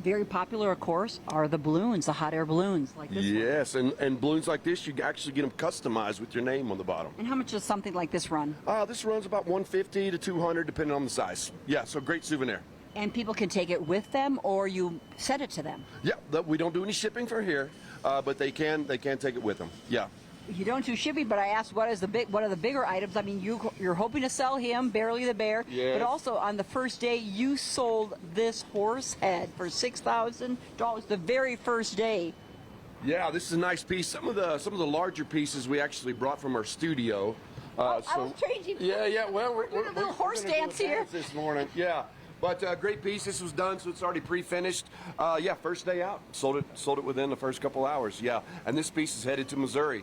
Very popular, of course, are the balloons, the hot air balloons like this one. Yes, and balloons like this, you actually get them customized with your name on the bottom. And how much does something like this run? This runs about 150 to 200, depending on the size. Yeah, so great souvenir. And people can take it with them, or you send it to them? Yeah, we don't do any shipping for here, but they can take it with them. Yeah. You don't do shipping, but I asked what are the bigger items? I mean, you're hoping to sell him, Barely the Bear, yes. But also on the first day you sold this horse head for $6,000 the very first day. Yeah, this is a nice piece. Some of the larger pieces we actually brought from our studio. I was changing. Yeah. Well, we're doing a little horse dance here this morning. Yeah. But great piece. This was done, so it's already pre-finished. Yeah, first day out. Sold it within the first couple hours. Yeah, and this piece is headed to Missouri.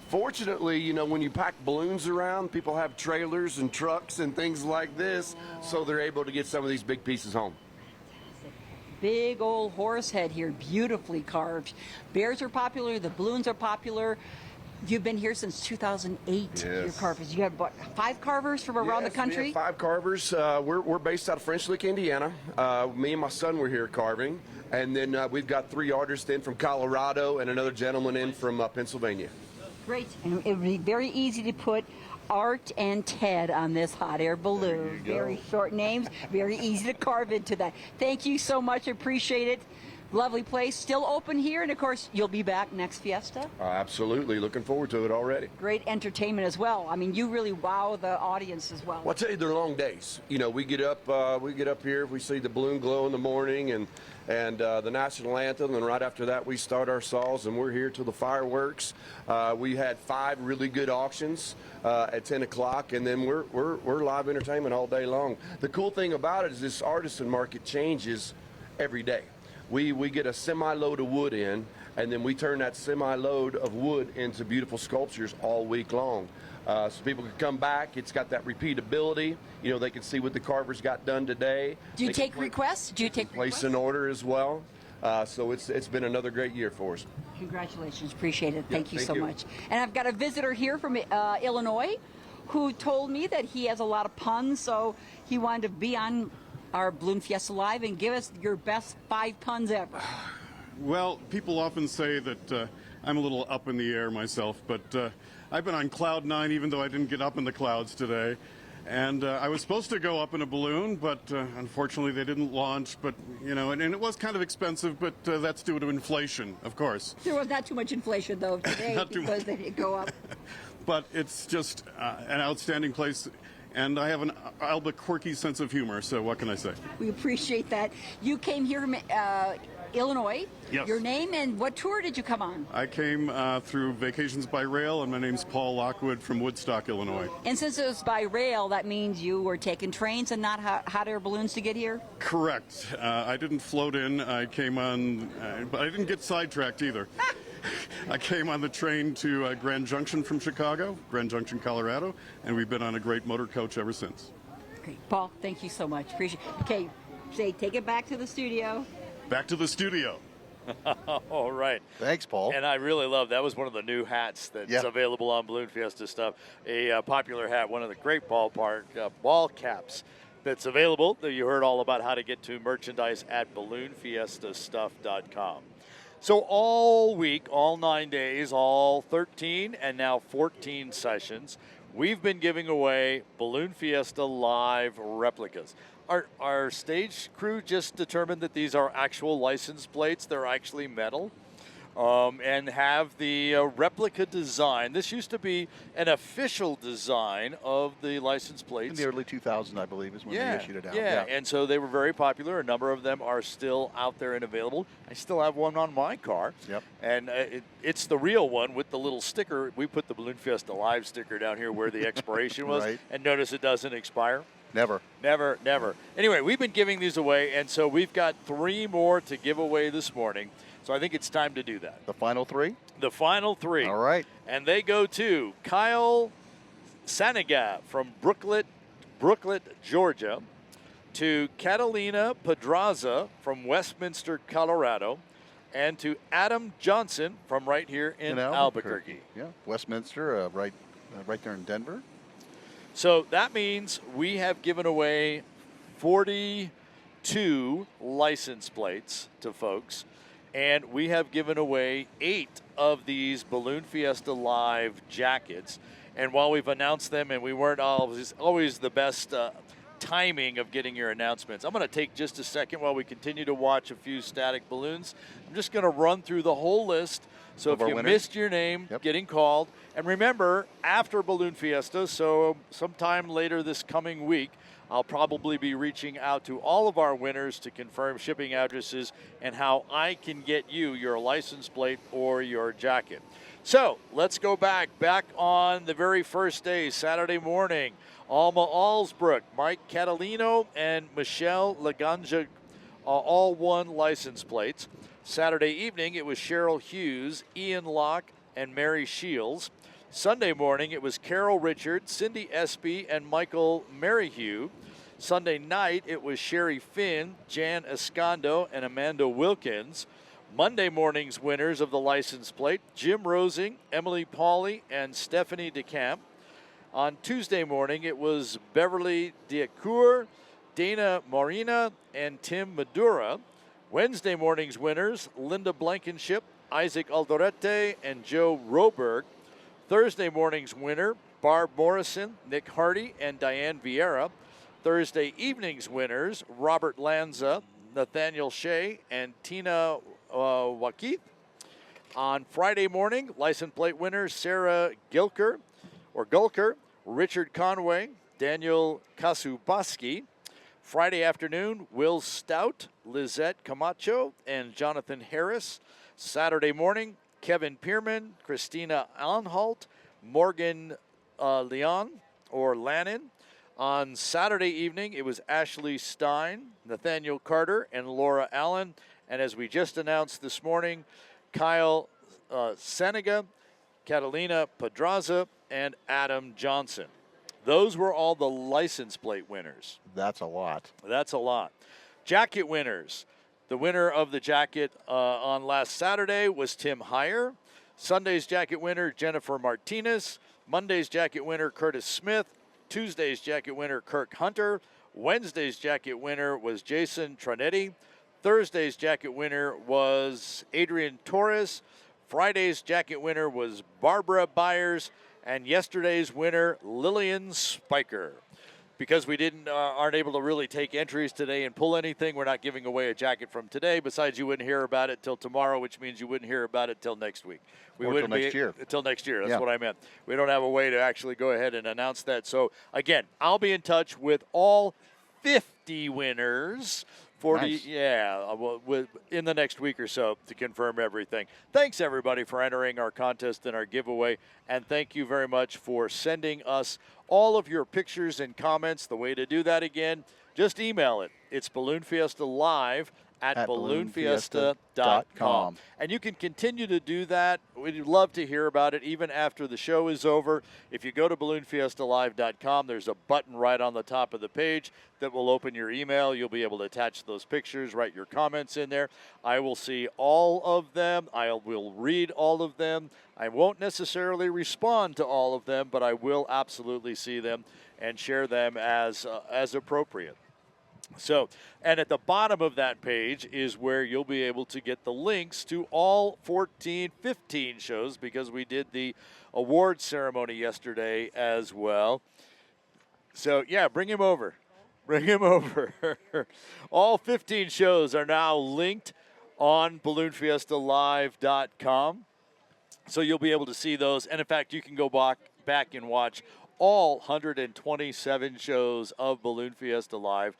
Fortunately, you know, when you pack balloons around, people have trailers and trucks and things like this, so they're able to get some of these big pieces home. Big old horse head here, beautifully carved. Bears are popular. The balloons are popular. You've been here since 2008. Yes. Your carvers. You have what, 5 carvers from around the country? We have 5 carvers. We're based out of French Lick, Indiana. Me and my son were here carving, and then we've got 3 artists in from Colorado and another gentleman in from Pennsylvania. Great, and it would be very easy to put Art and Ted on this hot air balloon. Very short names, very easy to carve into that. Thank you so much. Appreciate it. Lovely place. Still open here, and of course, you'll be back next Fiesta. Absolutely. Looking forward to it already. Great entertainment as well. I mean, you really wow the audience as well. Well, I'll tell you, they're long days. You know, we get up here, we see the balloon glow in the morning, and the national anthem, and right after that we start our saws, and we're here till the fireworks. We had 5 really good auctions at 10 o'clock, and then we're live entertainment all day long. The cool thing about it is this artisan market changes every day. We get a semi-load of wood in, and then we turn that semi-load of wood into beautiful sculptures all week long. So people can come back. It's got that repeatability. You know, they can see what the carvers got done today. Do you take requests? Place an order as well. So it's been another great year for us. Congratulations. Appreciate it. Thank you so you. much. And I've got a visitor here from Illinois who told me that he has a lot of puns, so he wanted to be on our Balloon Fiesta Live and give us your best 5 puns ever. Well, people often say that I'm a little up in the air myself, but I've been on cloud 9 even though I didn't get up in the clouds today. And I was supposed to go up in a balloon, but unfortunately they didn't launch. But, you know, and it was kind of expensive, but that's due to inflation, of course. There was not too much inflation, though, today because they didn't go up. But it's just an outstanding place. And I have an Albuquerque sense of humor, so what can I say? We appreciate that. You came here from Illinois. Yes. Your name and what tour did you come on? I came through Vacations by Rail, and my name's Paul Lockwood from Woodstock, Illinois. And since it was by rail, that means you were taking trains and not hot air balloons to get here? Correct. I didn't float in. I came on, but I didn't get sidetracked either. I came on the train to Grand Junction from Chicago, Grand Junction, Colorado, and we've been on a great motor coach ever since. Great. Paul, thank you so much. Appreciate it. Okay, say take it back to the studio. Back to the studio. All right. Thanks, Paul. And I really love that was one of the new hats that's available on Balloon Fiesta stuff. A popular hat, one of the great ballpark ball caps that's available. You heard all about how to get to merchandise at balloonfiestastuff.com. So all week, all 9 days, all 13 and now 14 sessions, we've been giving away Balloon Fiesta Live replicas. Our stage crew just determined that these are actual license plates. They're actually metal and have the replica design. This used to be an official design of the license plates. In the early 2000s, I believe, is when they issued it out. Yeah, and so they were very popular. A number of them are still out there and available. I still have one on my car. Yep. And it's the real one with the little sticker. We put the Balloon Fiesta Live sticker down here where the expiration was. Right. And notice it doesn't expire. Never. Never, never. Anyway, we've been giving these away, and so we've got 3 more to give away this morning. So I think it's time to do that. The final 3? The final 3. All right. And they go to Kyle Saniga from Brooklet, Georgia, to Catalina Pedraza from Westminster, Colorado, and to Adam Johnson from right here in Albuquerque. Yeah, Westminster, right there in Denver. So that means we have given away 42 2 license plates to folks, and we have given away 8 of these Balloon Fiesta Live jackets. And while we've announced them, and we weren't always the best timing of getting your announcements, I'm going to take just a second while we continue to watch a few static balloons. I'm just going to run through the whole list. So if you missed your name getting called, and remember, after Balloon Fiesta, so sometime later this coming week, I'll probably be reaching out to all of our winners to confirm shipping addresses and how I can get you your license plate or your jacket. So let's go back on the very first day, Saturday morning. Alma Allsbrook, Mike Catalino, and Michelle Laganja all won license plates. Saturday evening, it was Cheryl Hughes, Ian Locke, and Mary Shields. Sunday morning, it was Carol Richard, Cindy Espy, and Michael Maryhugh. Sunday night, it was Sherry Finn, Jan Escondo, and Amanda Wilkins. Monday morning's winners of the license plate, Jim Rosing, Emily Pauley, and Stephanie DeCamp. On Tuesday morning, it was Beverly Diacour, Dana Marina, and Tim Madura. Wednesday morning's winners, Linda Blankenship, Isaac Aldorete, and Joe Roberg. Thursday morning's winner, Barb Morrison, Nick Hardy, and Diane Vieira. Thursday evening's winners, Robert Lanza, Nathaniel Shea, and Tina Wakith. On Friday morning, license plate winners, Sarah Gulker, Richard Conway, Daniel Kasubaski. Friday afternoon, Will Stout, Lizette Camacho, and Jonathan Harris. Saturday morning, Kevin Pierman, Christina Anhalt, Morgan Leon or Lannon. On Saturday evening, it was Ashley Stein, Nathaniel Carter, and Laura Allen. And as we just announced this morning, Kyle Senega, Catalina Pedraza, and Adam Johnson. Those were all the license plate winners. That's a lot. That's a lot. Jacket winners. The winner of the jacket on last Saturday was Tim Heyer. Sunday's jacket winner, Jennifer Martinez. Monday's jacket winner, Curtis Smith. Tuesday's jacket winner, Kirk Hunter. Wednesday's jacket winner was Jason Tronetti. Thursday's jacket winner was Adrian Torres. Friday's jacket winner was Barbara Byers. And yesterday's winner, Lillian Spiker. Because we aren't able to really take entries today and pull anything, we're not giving away a jacket from today. Besides, you wouldn't hear about it till tomorrow, which means you wouldn't hear about it till next week. Till next year. Till next year, that's what I meant. We don't have a way to actually go ahead and announce that. So, again, I'll be in touch with all 50 winners. 40, nice. In the next week or so to confirm everything. Thanks, everybody, for entering our contest and our giveaway. And thank you very much for sending us all of your pictures and comments. The way to do that, again, just email it. It's balloonfiestalive@balloonfiesta.com. And you can continue to do that. We'd love to hear about it even after the show is over. If you go to balloonfiestalive.com, there's a button right on the top of the page that will open your email. You'll be able to attach those pictures, write your comments in there. I will see all of them. I will read all of them. I won't necessarily respond to all of them, but I will absolutely see them and share them as appropriate. So, and at the bottom of that page is where you'll be able to get the links to all 15 shows, because we did the award ceremony yesterday as well. So, yeah, bring him over. Bring him over. All 15 shows are now linked on balloonfiestalive.com. So you'll be able to see those. And, in fact, you can go back and watch all 127 shows of Balloon Fiesta Live.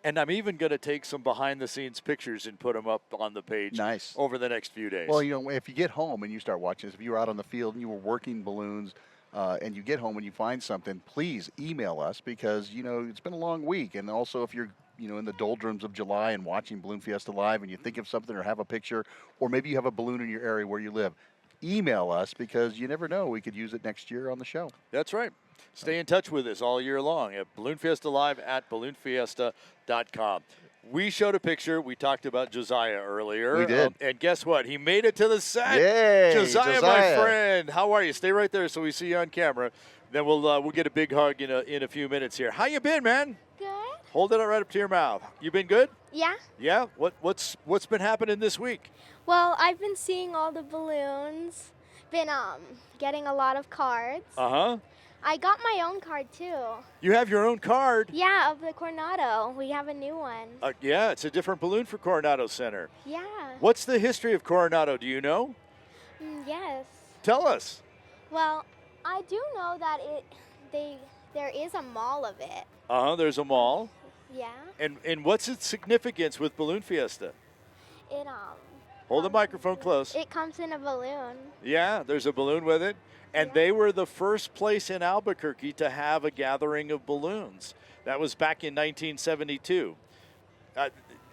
And I'm even going to take some behind-the-scenes pictures and put them up on the page over the next few days. Well, if you get home and you start watching this, if you were out on the field and you were working balloons and you get home and you find something, please email us, because, it's been a long week. And also, if you're in the doldrums of July and watching Balloon Fiesta Live and you think of something or have a picture, or maybe you have a balloon in your area where you live, email us, because you never know, we could use it next year on the show. That's right. Stay in touch with us all year long at balloonfiestalive@balloonfiesta.com. We showed a picture. We talked about Josiah earlier. We did. And guess what? He made it to the set. Yay, Josiah, my friend. How are you? Stay right there so we see you on camera. Then we'll get a big hug in a few minutes here. How you been, man? Good. Hold it right up to your mouth. You been good? Yeah. Yeah. What's been happening this week? Well, I've been seeing all the balloons. Been getting a lot of cards. Uh-huh. I got my own card too. You have your own card? Yeah, of the Coronado. We have a new one. Yeah, it's a different balloon for Coronado Center. Yeah. What's the history of Coronado? Do you know? Yes. Tell us. Well, I do know that there is a mall of it. Uh-huh, there's a mall. Yeah. And what's its significance with Balloon Fiesta? It Hold the microphone close. It comes in a balloon. Yeah, there's a balloon with it. And they were the first place in Albuquerque to have a gathering of balloons. That was back in 1972.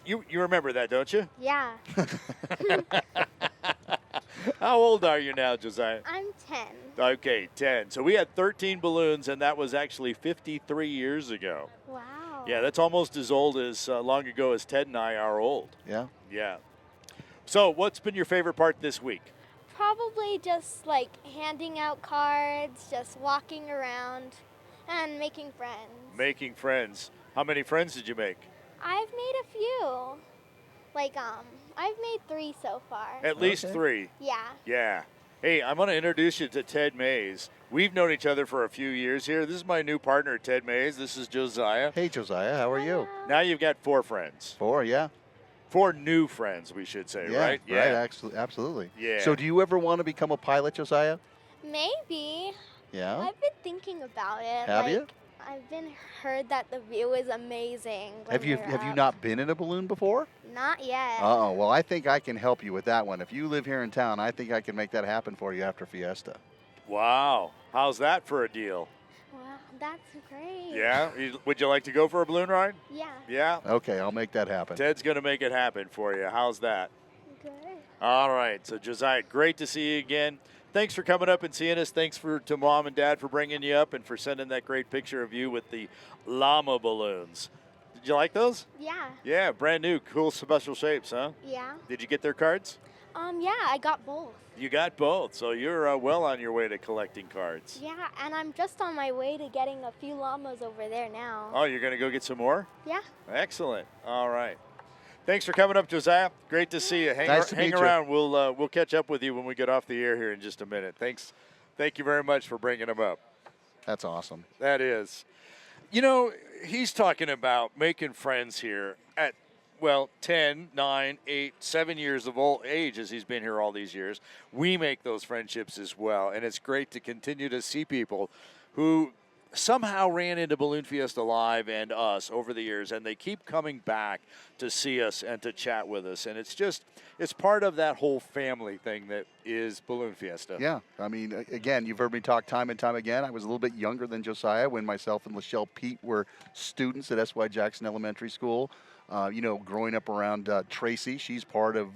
You remember that, don't you? Yeah. How old are you now, Josiah? I'm 10. Okay, 10. So we had 13 balloons, and that was actually 53 years ago. Wow. Yeah, that's almost as old as long ago as Ted and I are old. Yeah. Yeah. So what's been your favorite part this week? Probably just like handing out cards, just walking around, and making friends. Making friends. How many friends did you make? I've made a few. Like, I've made 3 so far. At least 3. Yeah. Yeah. Hey, I'm going to introduce you to Ted Maes. We've known each other for a few years here. This is my new partner, Ted Maes. This is Josiah. Hey, Josiah, how are you? Now you've got 4 friends. 4, yeah. 4 new friends, we should say, right? Yeah, right, absolutely. Yeah. So do you ever want to become a pilot, Josiah? Maybe. Yeah? I've been thinking about it. Have you? I've been heard that the view is amazing. Have you not been in a balloon before? Not yet. Uh-oh. Well, I think I can help you with that one. If you live here in town, I think I can make that happen for you after Fiesta. Wow. How's that for a deal? Wow, that's great. Yeah? Would you like to go for a balloon ride? Yeah. Yeah? Okay, I'll make that happen. Ted's going to make it happen for you. How's that? Good. All right. So, Josiah, great to see you again. Thanks for coming up and seeing us. Thanks to Mom and Dad for bringing you up and for sending that great picture of you with the llama balloons. Did you like those? Yeah. Yeah, brand new, cool, special shapes, huh? Yeah. Did you get their cards? Yeah, I got both. You got both, so you're well on your way to collecting cards. Yeah, and I'm just on my way to getting a few llamas over there now. Oh, you're going to go get some more? Yeah. Excellent. All right. Thanks for coming up, Josiah. Great to see you. Hang around. We'll catch up with you when we get off the air here in just a minute. Thanks. Thank you very much for bringing them up. That's awesome. That is. You know, he's talking about making friends here at, 10, 9, 8, 7 years of old age as he's been here all these years. We make those friendships as well, and it's great to continue to see people who somehow ran into Balloon Fiesta Live and us over the years, and they keep coming back to see us and to chat with us. And it's part of that whole family thing that is Balloon Fiesta. Yeah. I mean, again, you've heard me talk time and time again. I was a little bit younger than Josiah when myself and Lachelle Pete were students at S.Y. Jackson Elementary School. Growing up around Tracy, she's part of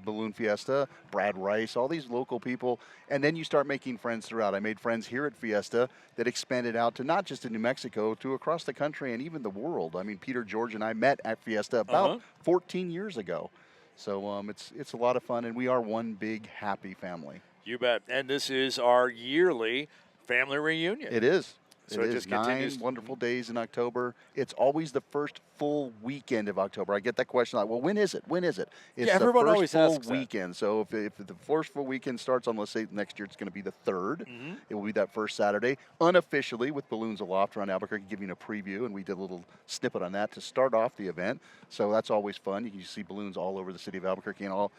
Balloon Fiesta, Brad Rice, all these local people. And then you start making friends throughout. I made friends here at Fiesta that expanded out to not just in New Mexico, to across the country and even the world. I mean, Peter, George, and I met at Fiesta about 14 years ago. So it's a lot of fun, and we are one big, happy family. You bet. And this is our yearly family reunion. It is. So it just 9 continues. wonderful days in October. It's always the first full weekend of October. I get that question like, well, when is it? When is it? It's everyone the always first asks full that. weekend. So if the first full weekend starts on, let's say next year, it's going to be the 3rd. It will be that first Saturday, unofficially with Balloons Aloft around Albuquerque, giving a preview, and we did a little snippet on that to start off the event. So that's always fun. You can see balloons all over the city of Albuquerque, and all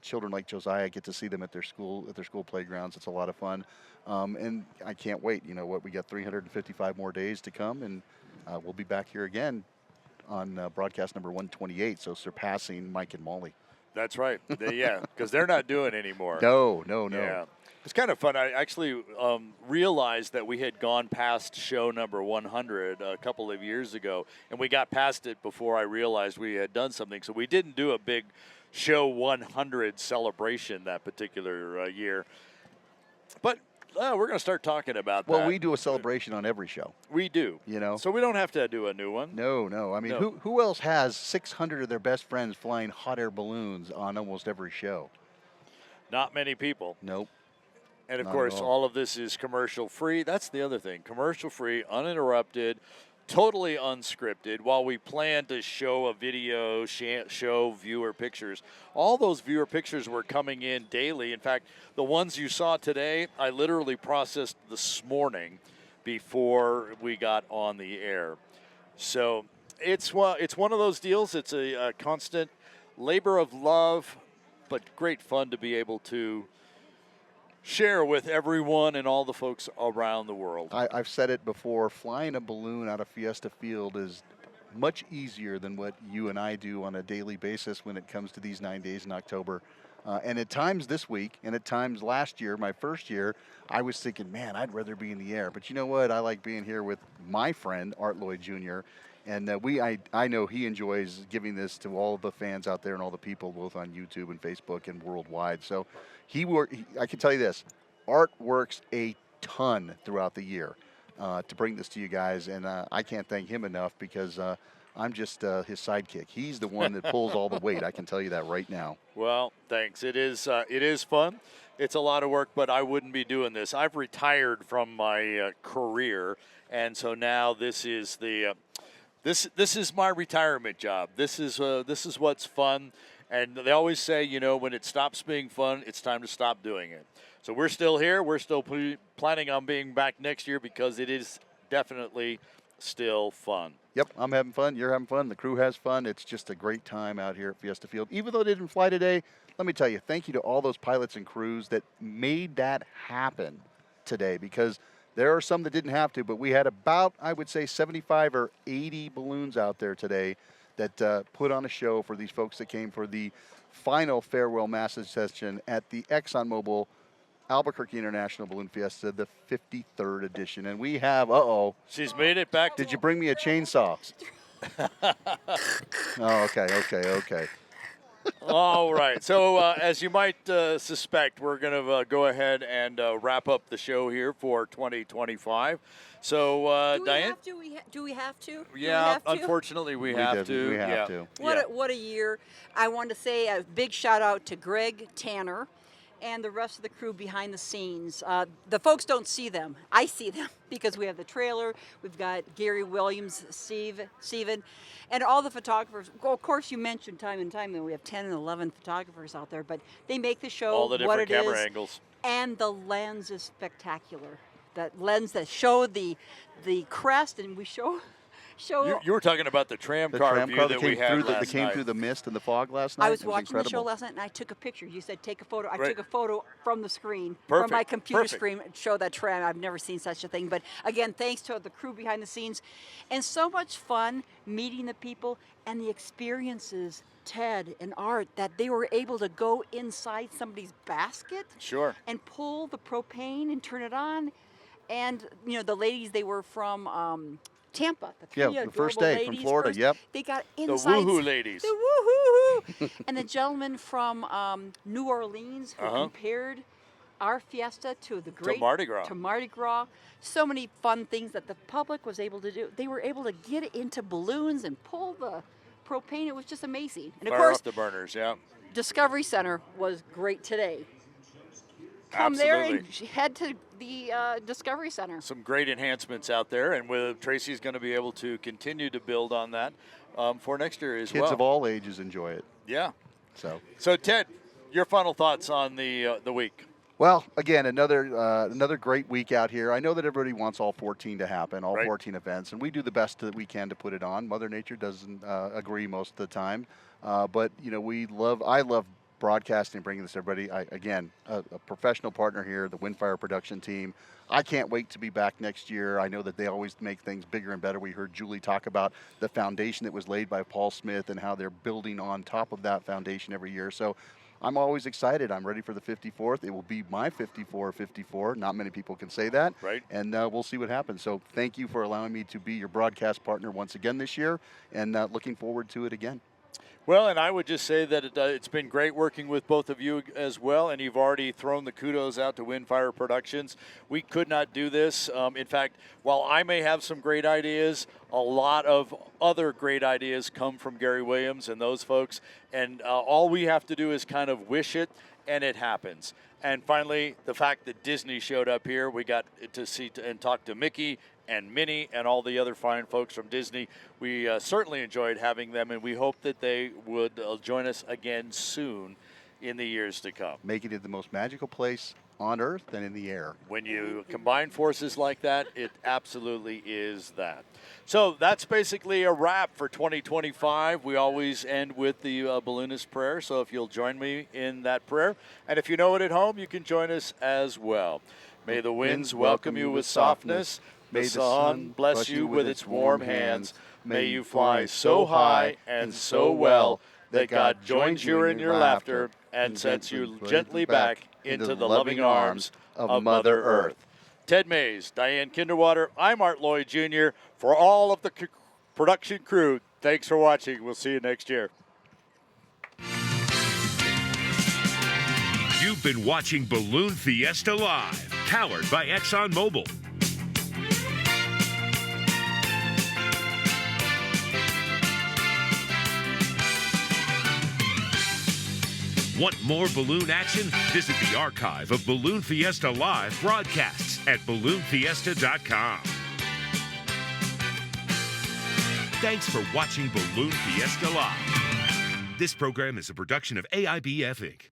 children like Josiah get to see them at their school playgrounds. It's a lot of fun. And I can't wait. You know what? We got 355 more days to come, and we'll be back here again on broadcast number 128, so surpassing Mike and Molly. That's right. Yeah, because they're not doing anymore. No. Yeah. It's kind of fun. I actually realized that we had gone past show number 100 a couple of years ago, and we got past it before I realized we had done something. So we didn't do a big show 100 celebration that particular year. But we're going to start talking about that. Well, we do a celebration on every show. We do. You know. So we don't have to do a new one. No. I mean, who else has 600 of their best friends flying hot air balloons on almost every show? Not many people. Nope. And, of Not course, at all of this is commercial free. That's the other thing. Commercial free, uninterrupted. totally unscripted. While we planned to show a video, show viewer pictures, all those viewer pictures were coming in daily. In fact, the ones you saw today, I literally processed this morning before we got on the air. So it's one of those deals. It's a constant labor of love, but great fun to be able to share with everyone and all the folks around the world. I've said it before, flying a balloon out of Fiesta Field is much easier than what you and I do on a daily basis when it comes to these 9 days in October. And at times this week, and at times last year, my first year, I was thinking, man, I'd rather be in the air. But you know what? I like being here with my friend, Art Lloyd Jr., and I know he enjoys giving this to all of the fans out there and all the people, both on YouTube and Facebook and worldwide. So I can tell you this, Art works a ton throughout the year to bring this to you guys, and I can't thank him enough because I'm just his sidekick. He's the one that pulls all the weight. I can tell you that right now. Well, thanks. It is fun. It's a lot of work, but I wouldn't be doing this. I've retired from my career, and so now this is this is my retirement job. This is what's fun. And they always say, when it stops being fun, it's time to stop doing it. So we're still here. We're still planning on being back next year because it is definitely still fun. Yep, I'm having fun. You're having fun. The crew has fun. It's just a great time out here at Fiesta Field. Even though they didn't fly today, let me tell you, thank you to all those pilots and crews that made that happen today, because there are some that didn't have to, but we had about, I would say, 75 or 80 balloons out there today that put on a show for these folks that came for the final farewell mass session at the ExxonMobil Albuquerque International Balloon Fiesta, the 53rd edition. And we have, she's made it back. Did you bring me a chainsaw? Oh, okay. All right. So as you might suspect, we're going to go ahead and wrap up the show here for 2025. So, Diane? Do we have to? Yeah, unfortunately we have to. We have to. What a year. I want to say a big shout out to Greg Tanner and the rest of the crew behind the scenes. The folks don't see them. I see them because we have the trailer. We've got Gary Williams, Steven, and all the photographers. Well, of course, you mentioned time and time that we have 10 and 11 photographers out there, but they make the show all the what different it camera is. angles. And the lens is spectacular. That lens that showed the crest, and we show. You were talking about the tram car view that we had last that came night. through the mist and the fog last night. I was watching the show last night, and I took a picture. You said take a photo. I Right. took a photo from the screen, Perfect. from my computer Perfect. screen, and show that tram. I've never seen such a thing. But again, thanks to the crew behind the scenes, and so much fun meeting the people and the experiences. Ted and Art, that they were able to go inside somebody's basket, Sure. and pull the propane and turn it on, and the ladies, they were from Tampa. The three the first adorable day from ladies Florida. first. Yep. They got The inside. woohoo ladies. The woohoo. And the gentleman from New Orleans who compared our Fiesta to the great Mardi Gras. To Mardi Gras. So many fun things that the public was able to do. They were able to get into balloons and pull the propane. It was just amazing. And of Fire course, off the burners, yeah. Discovery Center was great today. Come Absolutely. there and head to the Discovery Center. Some great enhancements out there, and Tracy's going to be able to continue to build on that for next year as well. Kids of all ages enjoy it. Yeah. So Ted, your final thoughts on the week? Well, again, another great week out here. I know that everybody wants all 14 to happen, all 14 events, and we do the best that we can to put it on. Mother Nature doesn't agree most of the time, but I love broadcasting, bringing this to everybody. A professional partner here, the Windfire production team. I can't wait to be back next year. I know that they always make things bigger and better. We heard Julie talk about the foundation that was laid by Paul Smith and how they're building on top of that foundation every year. So I'm always excited. I'm ready for the 54th. It will be my 54. Not many people can say that. Right. And we'll see what happens. So thank you for allowing me to be your broadcast partner once again this year, and looking forward to it again. Well, and I would just say that it's been great working with both of you as well, and you've already thrown the kudos out to Windfire Productions. We could not do this. In fact, while I may have some great ideas, a lot of other great ideas come from Gary Williams and those folks, and all we have to do is kind of wish it, and it happens. And finally, the fact that Disney showed up here, we got to see and talk to Mickey and Minnie and all the other fine folks from Disney. We certainly enjoyed having them, and we hope that they would join us again soon in the years to come. Making it the most magical place on Earth and in the air. When you combine forces like that, it absolutely is that. So that's basically a wrap for 2025. We always end with the balloonist prayer, so if you'll join me in that prayer. And if you know it at home, you can join us as well. May the winds welcome you with softness. May the sun bless you with its warm hands. May you fly so high and so well that God joins you in your laughter and sends you gently back into the loving arms of Mother Earth. Ted Maes, Diane Kinderwater, I'm Art Lloyd Jr. For all of the production crew, thanks for watching. We'll see you next year. You've been watching Balloon Fiesta Live, powered by ExxonMobil. Want more balloon action? Visit the archive of Balloon Fiesta Live broadcasts at balloonfiesta.com. Thanks for watching Balloon Fiesta Live. This program is a production of AIBF Inc.